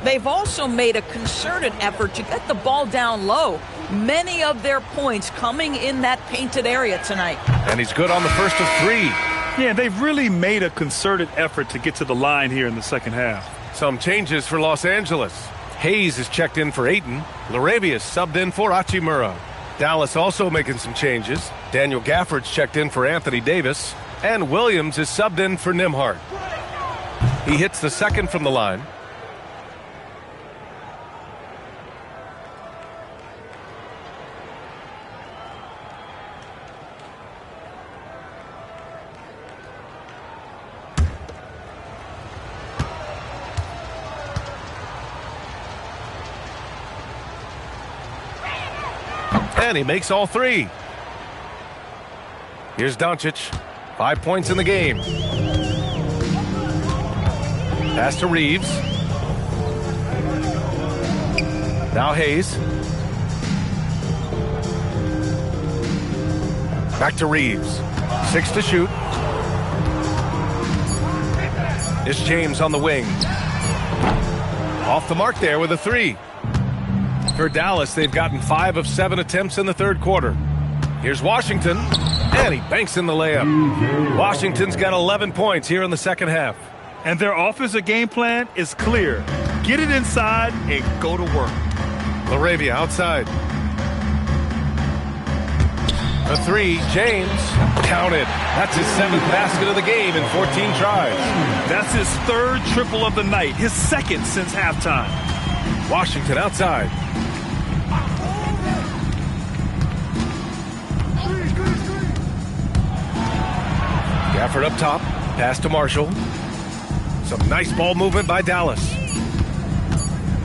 Speaker 1: They've also made a concerted effort to get the ball down low. Many of their points coming in that painted area tonight.
Speaker 2: And he's good on the first of 3.
Speaker 3: Yeah, they've really made a concerted effort to get to the line here in the second half.
Speaker 2: Some changes for Los Angeles. Hayes is checked in for Ayton. Larabius subbed in for Hachimura. Dallas also making some changes. Daniel Gafford's checked in for Anthony Davis. And Williams is subbed in for Nembhard. He hits the second from the line. And he makes all three. Here's Doncic. 5 points in the game. Pass to Reeves. Now Hayes. Back to Reeves. 6 to shoot. It's James on the wing. Off the mark there with a 3. For Dallas, they've gotten 5 of 7 attempts in the third quarter. Here's Washington, and he banks in the layup. Washington's got 11 points here in the second half.
Speaker 3: And their offensive game plan is clear. Get it inside and go to work.
Speaker 2: LaRavia outside. A 3, James, counted. That's his 7th basket of the game in 14 tries.
Speaker 3: That's his 3rd triple of the night, his 2nd since halftime.
Speaker 2: Washington outside. Gafford up top, pass to Marshall. Some nice ball movement by Dallas.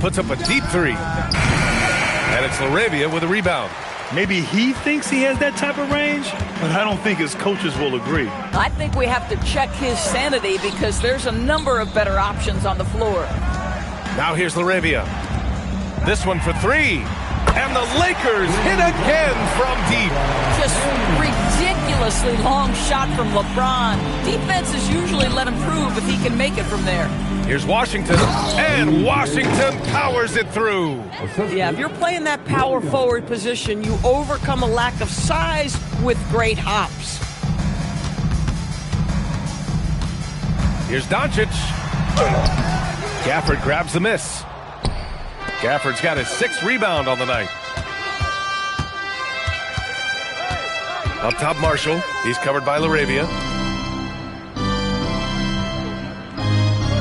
Speaker 2: Puts up a deep 3. And it's LaRavia with a rebound.
Speaker 3: Maybe he thinks he has that type of range, but I don't think his coaches will agree.
Speaker 1: I think we have to check his sanity because there's a number of better options on the floor.
Speaker 2: Now here's LaRavia. This one for 3. And the Lakers hit again from deep.
Speaker 1: Just ridiculously long shot from LeBron. Defenses usually let him prove if he can make it from there.
Speaker 2: Here's Washington, and Washington powers it through.
Speaker 1: Yeah, if you're playing that power forward position, you overcome a lack of size with great hops.
Speaker 2: Here's Doncic. Gafford grabs the miss. Gafford's got his 6th rebound on the night. Up top, Marshall. He's covered by LaRavia.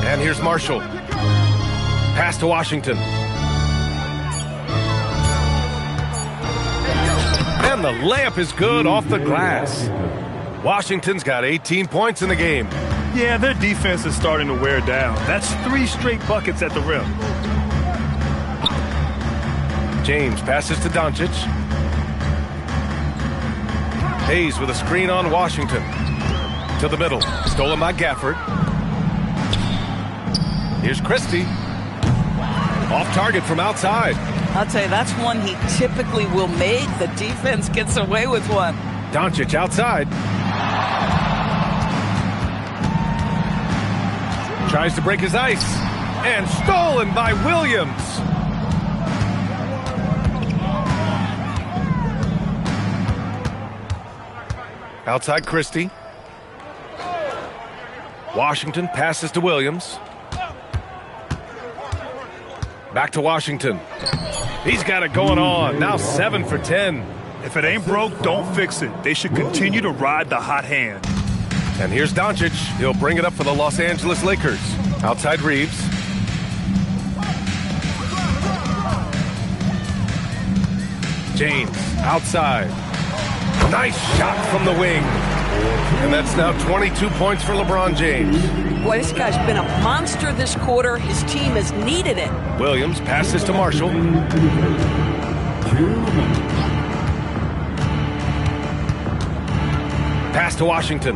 Speaker 2: And here's Marshall. Pass to Washington. And the layup is good off the glass. Washington's got 18 points in the game.
Speaker 3: Yeah, their defense is starting to wear down. That's 3 straight buckets at the rim.
Speaker 2: James passes to Doncic. Hayes with a screen on Washington. To the middle. Stolen by Gafford. Here's Christie. Off target from outside.
Speaker 1: I'll tell you, that's one he typically will make. The defense gets away with one.
Speaker 2: Doncic outside. Tries to break his ice. And stolen by Williams. Outside Christie. Washington passes to Williams. Back to Washington. He's got it going on. Now 7 for 10.
Speaker 3: If it ain't broke, don't fix it. They should continue to ride the hot hand.
Speaker 2: And here's Doncic. He'll bring it up for the Los Angeles Lakers. Outside Reeves. James outside. Nice shot from the wing. And that's now 22 points for LeBron James.
Speaker 1: Boy, this guy's been a monster this quarter. His team has needed it.
Speaker 2: Williams passes to Marshall. Pass to Washington.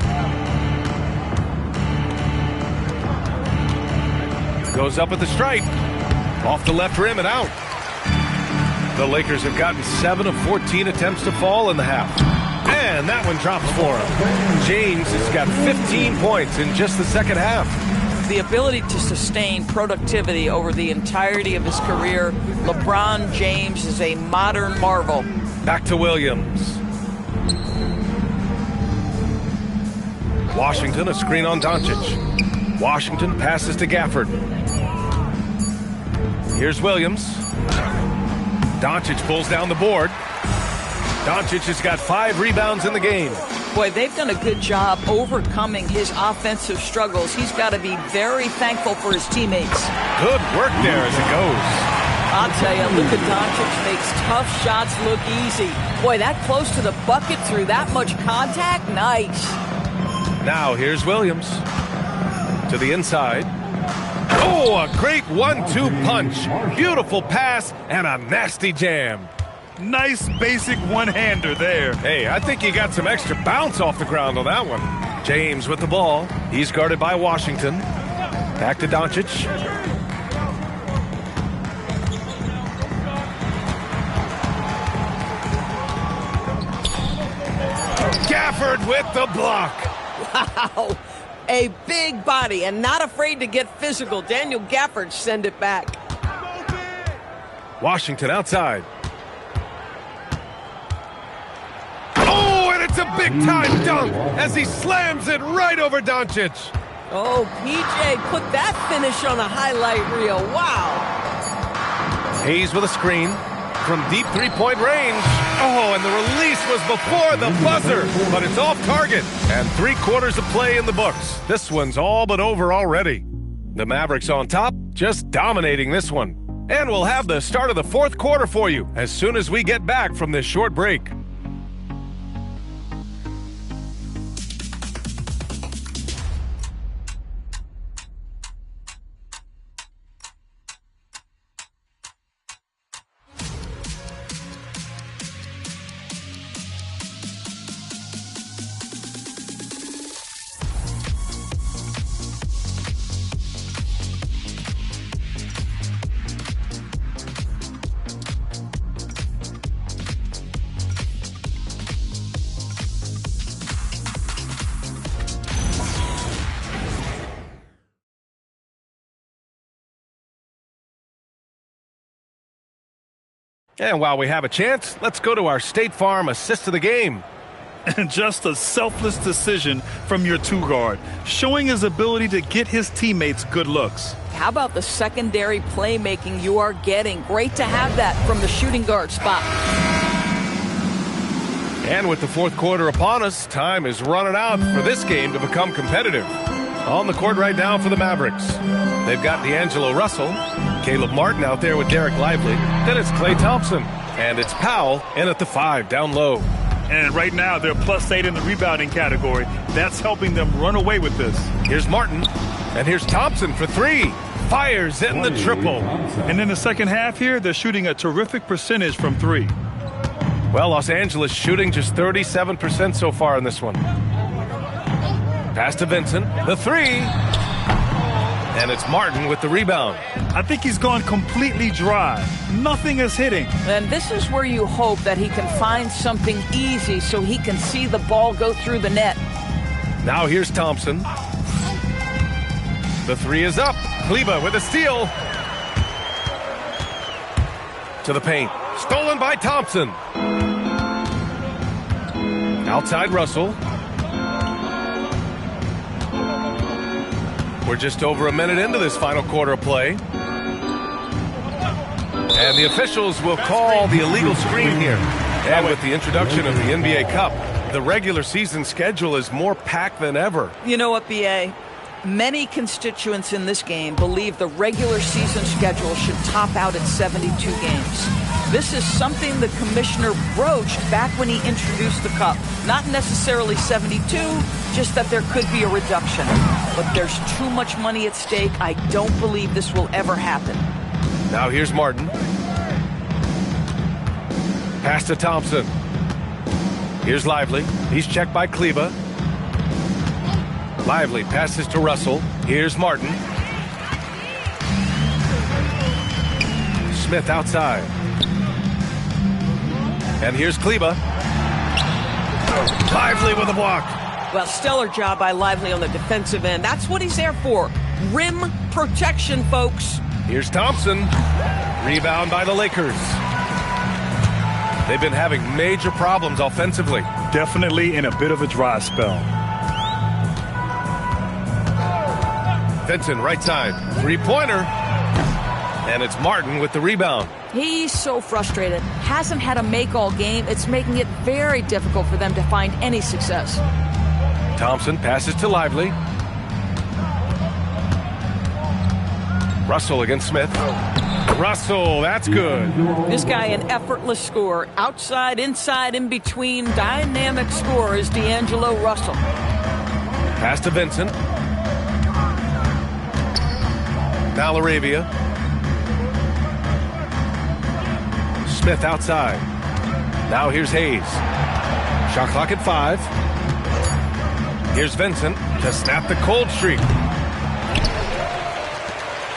Speaker 2: Goes up at the stripe. Off the left rim and out. The Lakers have gotten 7 of 14 attempts to fall in the half. And that one drops for him. James has got 15 points in just the second half.
Speaker 1: The ability to sustain productivity over the entirety of his career, LeBron James is a modern marvel.
Speaker 2: Back to Williams. Washington, a screen on Doncic. Washington passes to Gafford. Here's Williams. Doncic pulls down the board. Doncic has got 5 rebounds in the game.
Speaker 1: Boy, they've done a good job overcoming his offensive struggles. He's got to be very thankful for his teammates.
Speaker 2: Good work there as it goes.
Speaker 1: I'll tell you, Luka Doncic makes tough shots look easy. Boy, that close to the bucket through that much contact, nice.
Speaker 2: Now here's Williams. To the inside. Oh, a great 1-2 punch. Beautiful pass and a nasty jam.
Speaker 3: Nice basic one-hander there.
Speaker 2: Hey, I think he got some extra bounce off the ground on that one. James with the ball. He's guarded by Washington. Back to Doncic. Gafford with the block.
Speaker 4: Wow. A big body and not afraid to get physical. Daniel Gafford send it back.
Speaker 2: Washington outside. Oh, and it's a big-time dunk as he slams it right over Doncic.
Speaker 4: Oh, PJ put that finish on a highlight reel. Wow.
Speaker 2: Hayes with a screen from deep three-point range. Oh, and the release was before the buzzer, but it's off target. And 3/4 of play in the books. This one's all but over already. The Mavericks on top, just dominating this one. And we'll have the start of the 4th quarter for you as soon as we get back from this short break. And while we have a chance, let's go to our State Farm assist of the game.
Speaker 3: And just a selfless decision from your two-guard, showing his ability to get his teammates good looks.
Speaker 1: How about the secondary playmaking you are getting? Great to have that from the shooting guard spot.
Speaker 2: And with the 4th quarter upon us, time is running out for this game to become competitive. On the court right now for the Mavericks. They've got D'Angelo Russell, Caleb Martin out there with Derek Lively. Then it's Klay Thompson. And it's Powell in at the 5 down low.
Speaker 3: And right now they're +8 in the rebounding category. That's helping them run away with this.
Speaker 2: Here's Martin. And here's Thompson for 3. Fires in the triple.
Speaker 3: And in the second half here, they're shooting a terrific percentage from 3.
Speaker 2: Well, Los Angeles shooting just 37% so far in this one. Pass to Vincent, the 3. And it's Martin with the rebound.
Speaker 3: I think he's gone completely dry. Nothing is hitting.
Speaker 1: And this is where you hope that he can find something easy so he can see the ball go through the net.
Speaker 2: Now here's Thompson. The 3 is up. Kleba with a steal. To the paint. Stolen by Thompson. Outside Russell. We're just over a minute into this final quarter of play. And the officials will call the illegal screen here. And with the introduction of the NBA Cup, the regular season schedule is more packed than ever.
Speaker 1: You know what, B.A.? Many constituents in this game believe the regular season schedule should top out at 72 games. This is something the commissioner broached back when he introduced the Cup. Not necessarily 72, just that there could be a reduction. But there's too much money at stake. I don't believe this will ever happen.
Speaker 2: Now here's Martin. Pass to Thompson. Here's Lively. He's checked by Kleba. Lively passes to Russell. Here's Martin. Smith outside. And here's Kleba. Lively with a block.
Speaker 4: Well, stellar job by Lively on the defensive end. That's what he's there for. Rim protection, folks.
Speaker 2: Here's Thompson. Rebound by the Lakers. They've been having major problems offensively.
Speaker 3: Definitely in a bit of a dry spell.
Speaker 2: Vincent right side. 3-pointer. And it's Martin with the rebound.
Speaker 1: He's so frustrated. Hasn't had a make all game. It's making it very difficult for them to find any success.
Speaker 2: Thompson passes to Lively. Russell against Smith. Russell, that's good.
Speaker 1: This guy, an effortless scorer. Outside, inside, in between. Dynamic scorer is D'Angelo Russell.
Speaker 2: Pass to Vincent. Now LaRavia. Smith outside. Now here's Hayes. Shot clock at 5. Here's Vincent to snap the cold streak.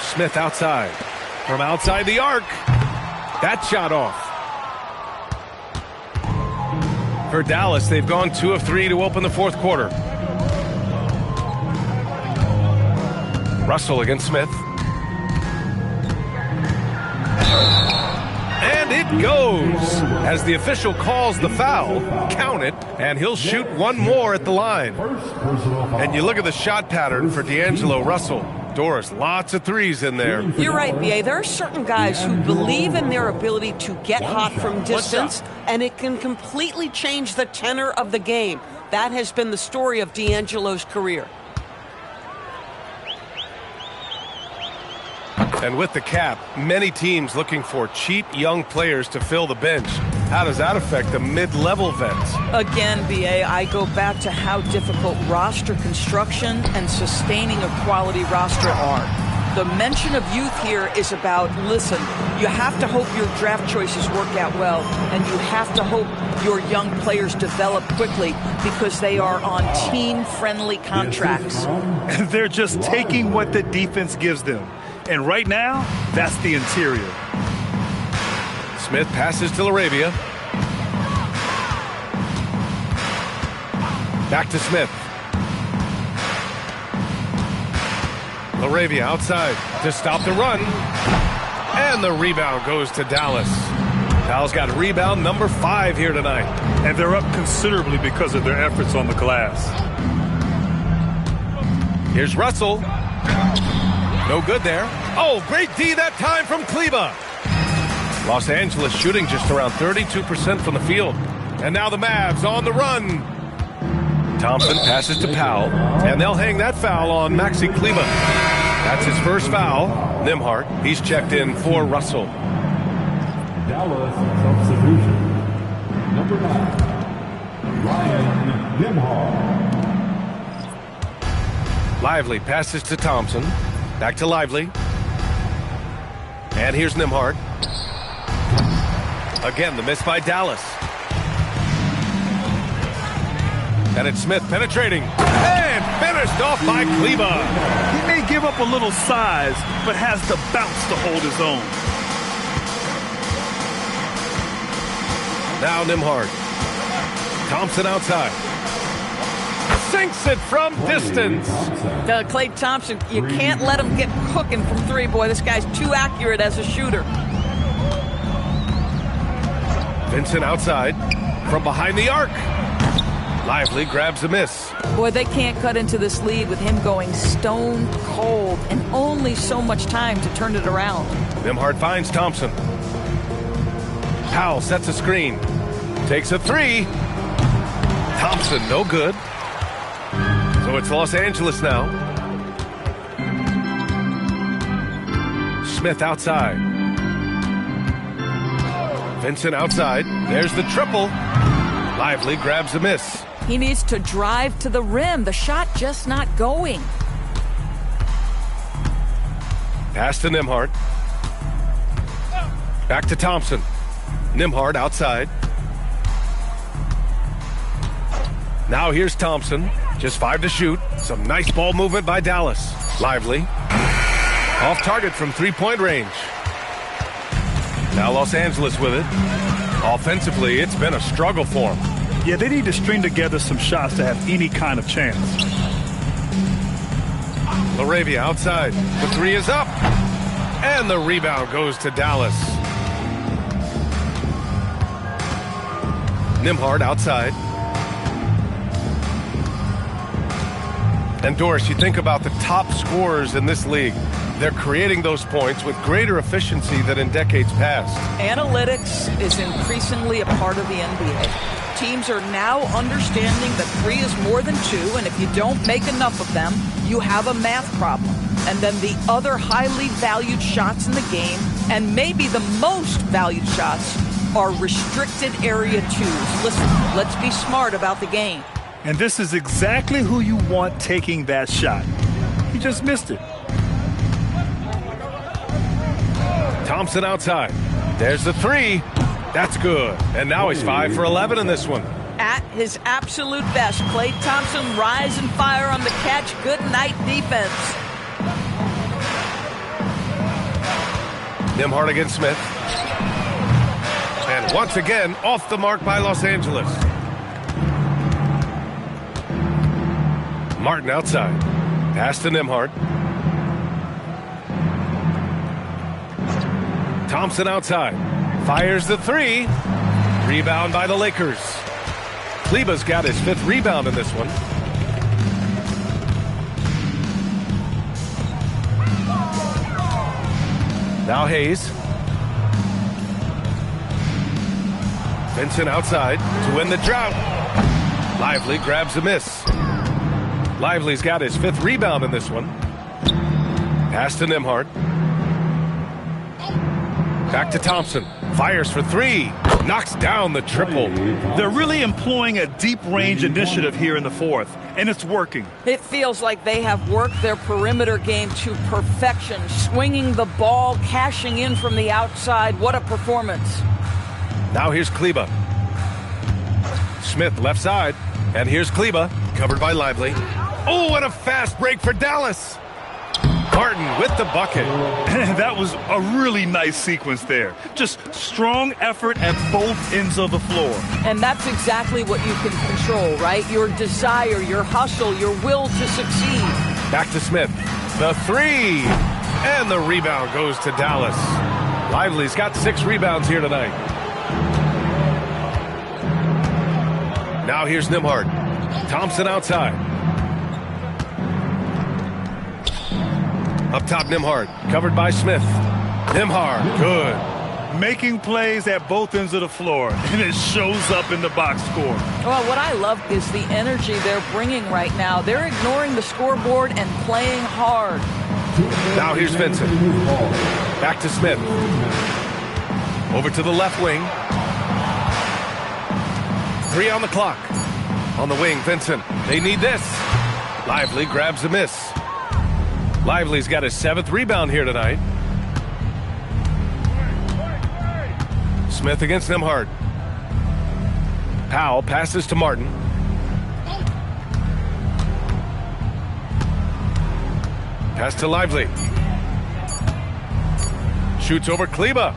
Speaker 2: Smith outside. From outside the arc. That shot off. For Dallas, they've gone 2 of 3 to open the fourth quarter. Russell against Smith. And it goes. As the official calls the foul, count it, and he'll shoot one more at the line. And you look at the shot pattern for D'Angelo Russell. Doris, lots of threes in there.
Speaker 4: You're right, B.A. There are certain guys who believe in their ability to get hot from distance, and it can completely change the tenor of the game. That has been the story of D'Angelo's career.
Speaker 2: And with the cap, many teams looking for cheap young players to fill the bench. How does that affect the mid-level vets?
Speaker 1: Again, B.A., I go back to how difficult roster construction and sustaining a quality roster are. The mention of youth here is about, listen, you have to hope your draft choices work out well, and you have to hope your young players develop quickly because they are on team-friendly contracts.
Speaker 3: They're just taking what the defense gives them. And right now, that's the interior.
Speaker 2: Smith passes to LaRavia. Back to Smith. LaRavia outside to stop the run. And the rebound goes to Dallas. Dallas got rebound number 5 here tonight.
Speaker 3: And they're up considerably because of their efforts on the glass.
Speaker 2: Here's Russell. No good there. Oh, great D that time from Kleba. Los Angeles shooting just around 32% from the field. And now the Mavs on the run. Thompson passes to Powell. And they'll hang that foul on Maxi Kleba. That's his first foul. Nembhard, he's checked in for Russell.
Speaker 6: Dallas substitution. Number 9, Ryan Nembhard.
Speaker 2: Lively passes to Thompson. Back to Lively. And here's Nembhard. Again, the miss by Dallas. And it's Smith penetrating. And finished off by Kleba.
Speaker 3: He may give up a little size, but has the bounce to hold his own.
Speaker 2: Now Nembhard. Thompson outside. Sinks it from distance.
Speaker 1: Klay Thompson, you can't let him get cooking from 3. Boy, this guy's too accurate as a shooter.
Speaker 2: Vincent outside from behind the arc. Lively grabs a miss.
Speaker 1: Boy, they can't cut into this lead with him going stone cold and only so much time to turn it around.
Speaker 2: Nembhard finds Thompson. Powell sets a screen. Takes a 3. Thompson, no good. So it's Los Angeles now. Smith outside. Vincent outside. There's the triple. Lively grabs a miss.
Speaker 1: He needs to drive to the rim. The shot just not going.
Speaker 2: Pass to Nembhard. Back to Thompson. Nembhard outside. Now here's Thompson. Just 5 to shoot. Some nice ball movement by Dallas. Lively. Off target from 3-point range. Now Los Angeles with it. Offensively, it's been a struggle for them.
Speaker 3: Yeah, they need to string together some shots to have any kind of chance.
Speaker 2: LaRavia outside. The 3 is up. And the rebound goes to Dallas. Nembhard outside. And Doris, you think about the top scorers in this league. They're creating those points with greater efficiency than in decades past.
Speaker 1: Analytics is increasingly a part of the NBA. Teams are now understanding that 3 is more than 2, and if you don't make enough of them, you have a math problem. And then the other highly valued shots in the game, and maybe the most valued shots, are restricted area 2s. Listen, let's be smart about the game.
Speaker 3: And this is exactly who you want taking that shot. He just missed it.
Speaker 2: Thompson outside. There's the 3. That's good. And now he's 5 for 11 in this one.
Speaker 1: At his absolute best, Klay Thompson rise and fire on the catch. Good night defense.
Speaker 2: Nembhard against Smith. And once again, off the mark by Los Angeles. Martin outside. Pass to Nembhard. Thompson outside. Fires the three. Rebound by the Lakers. Kleber's got his 5th rebound in this one. Now Hayes. Vincent outside to win the drought. Lively grabs the miss. Lively's got his 5th rebound in this one. Pass to Nembhard. Back to Thompson. Fires for 3. Knocks down the triple.
Speaker 3: They're really employing a deep range initiative here in the 4th, and it's working.
Speaker 1: It feels like they have worked their perimeter game to perfection, swinging the ball, cashing in from the outside. What a performance.
Speaker 2: Now here's Kleber. Smith left side, and here's Kleber, covered by Lively. Oh, and a fast break for Dallas. Martin with the bucket.
Speaker 3: That was a really nice sequence there. Just strong effort at both ends of the floor.
Speaker 1: And that's exactly what you can control, right? Your desire, your hustle, your will to succeed.
Speaker 2: Back to Smith. The 3. And the rebound goes to Dallas. Lively's got 6 rebounds here tonight. Now here's Nembhard. Thompson outside. Up top, Nembhard, covered by Smith. Nembhard, good.
Speaker 3: Making plays at both ends of the floor, and it shows up in the box score.
Speaker 1: Well, what I love is the energy they're bringing right now. They're ignoring the scoreboard and playing hard.
Speaker 2: Now here's Vincent. Back to Smith. Over to the left wing. 3 on the clock. On the wing, Vincent. They need this. Lively grabs a miss. Lively's got his 7th rebound here tonight. Smith against Nembhard. Powell passes to Martin. Pass to Lively. Shoots over Kleber.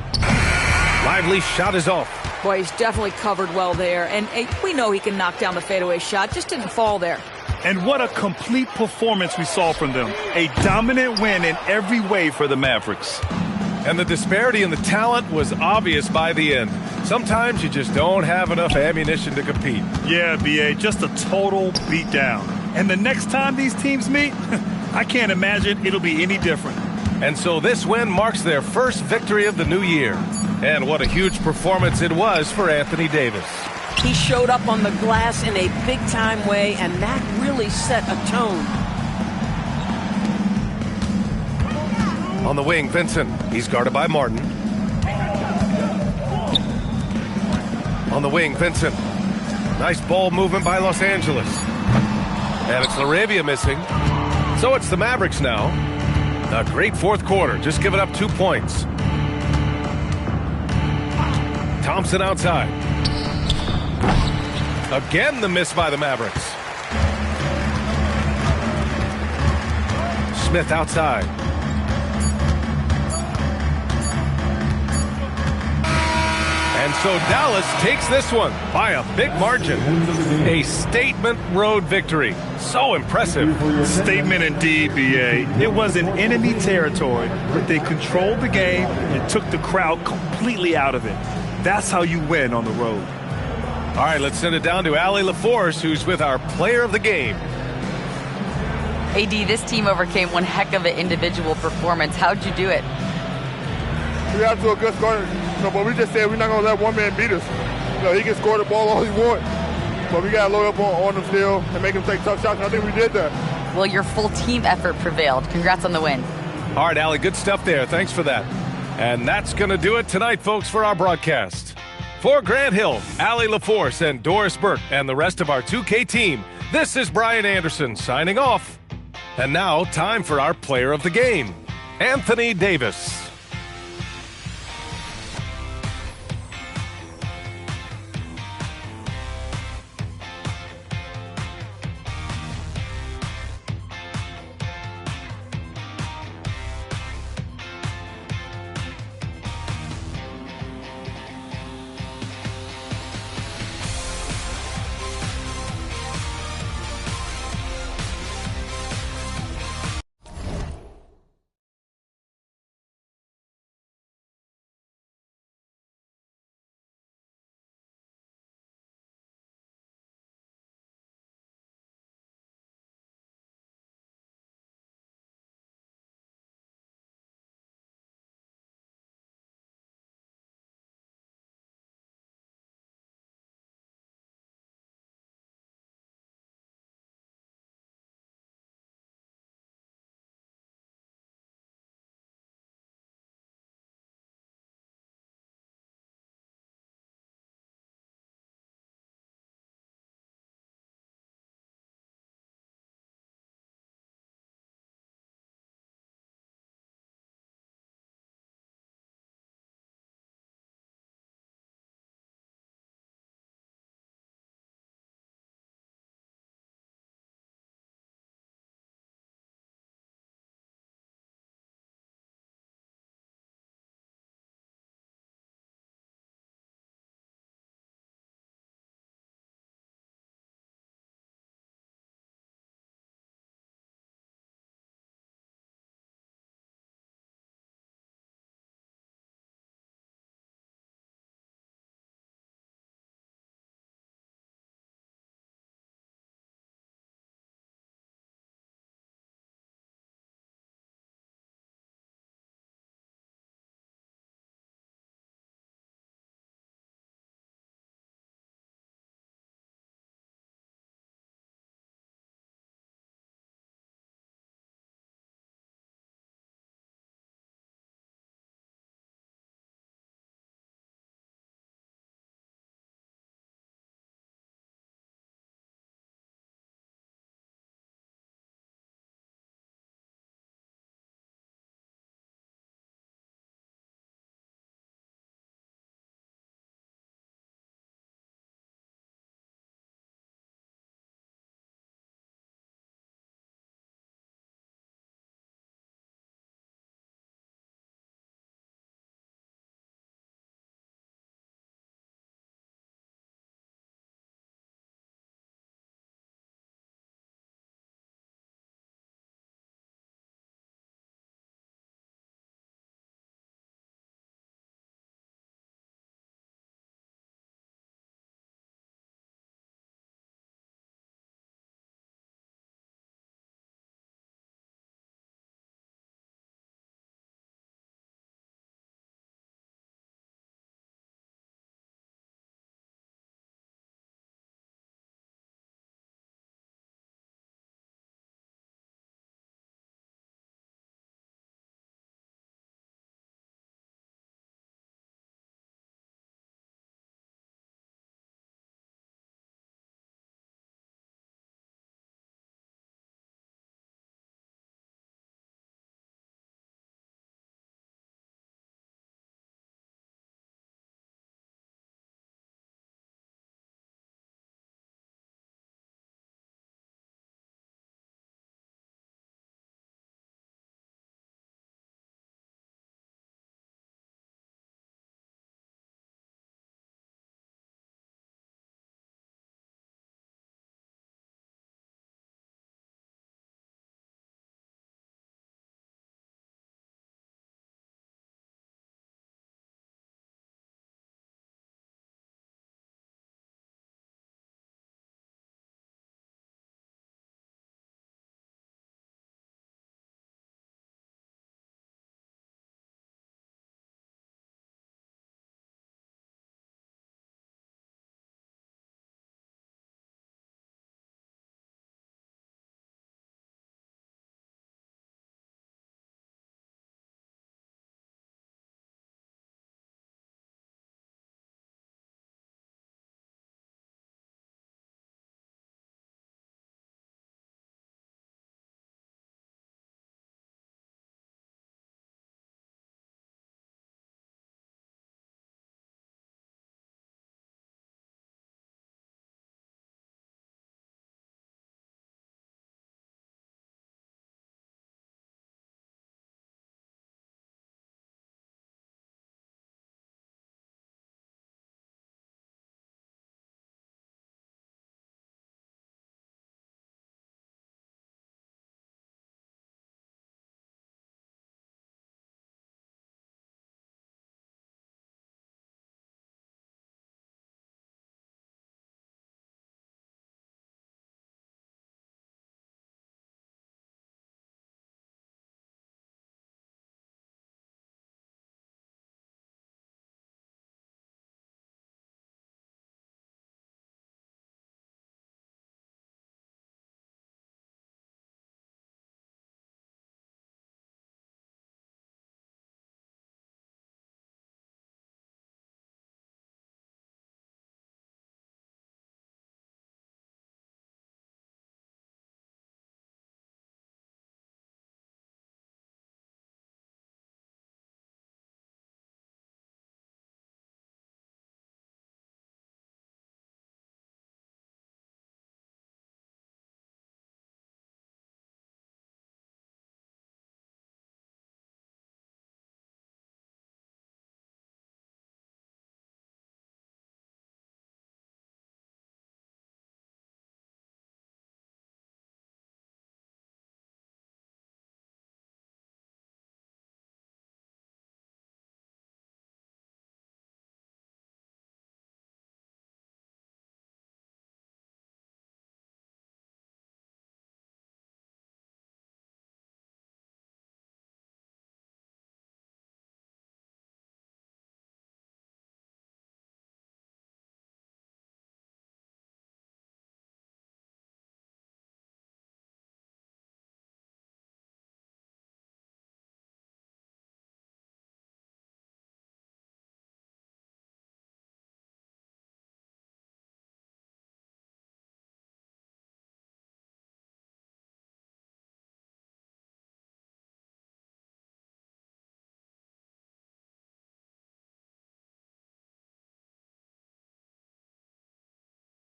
Speaker 2: Lively's shot is off.
Speaker 1: Boy, he's definitely covered well there. And we know he can knock down the fadeaway shot. Just didn't fall there.
Speaker 3: And what a complete performance we saw from them. A dominant win in every way for the Mavericks.
Speaker 2: And the disparity in the talent was obvious by the end. Sometimes you just don't have enough ammunition to compete.
Speaker 3: Yeah, B.A., just a total beatdown. And the next time these teams meet, I can't imagine it'll be any different.
Speaker 2: And so this win marks their first victory of the new year. And what a huge performance it was for Anthony Davis.
Speaker 4: He showed up on the glass in a big-time way, and that really set a tone.
Speaker 2: On the wing, Vincent. He's guarded by Martin. On the wing, Vincent. Nice ball movement by Los Angeles. And it's LaRavia missing. So it's the Mavericks now. A great 4th quarter, just giving up 2 points. Thompson outside. Again, the miss by the Mavericks. Smith outside. And so Dallas takes this one by a big margin. A statement road victory. So impressive.
Speaker 3: Statement indeed, B.A. It was in enemy territory, but they controlled the game and took the crowd completely out of it. That's how you win on the road.
Speaker 2: All right, let's send it down to Allie LaForce, who's with our player of the game.
Speaker 10: AD, this team overcame one heck of an individual performance. How'd you do it?
Speaker 11: We got to a good scoring, but we just said we're not going to let one man beat us. He can score the ball all he wants, but we got to load up on him still and make him take tough shots, and I think we did that.
Speaker 10: Well, your full team effort prevailed. Congrats on the win.
Speaker 2: All right, Allie, good stuff there. Thanks for that. And that's going to do it tonight, folks, for our broadcast. For Grant Hill, Allie LaForce, and Doris Burke, and the rest of our 2K team, this is Brian Anderson signing off. And now, time for our player of the game, Anthony Davis.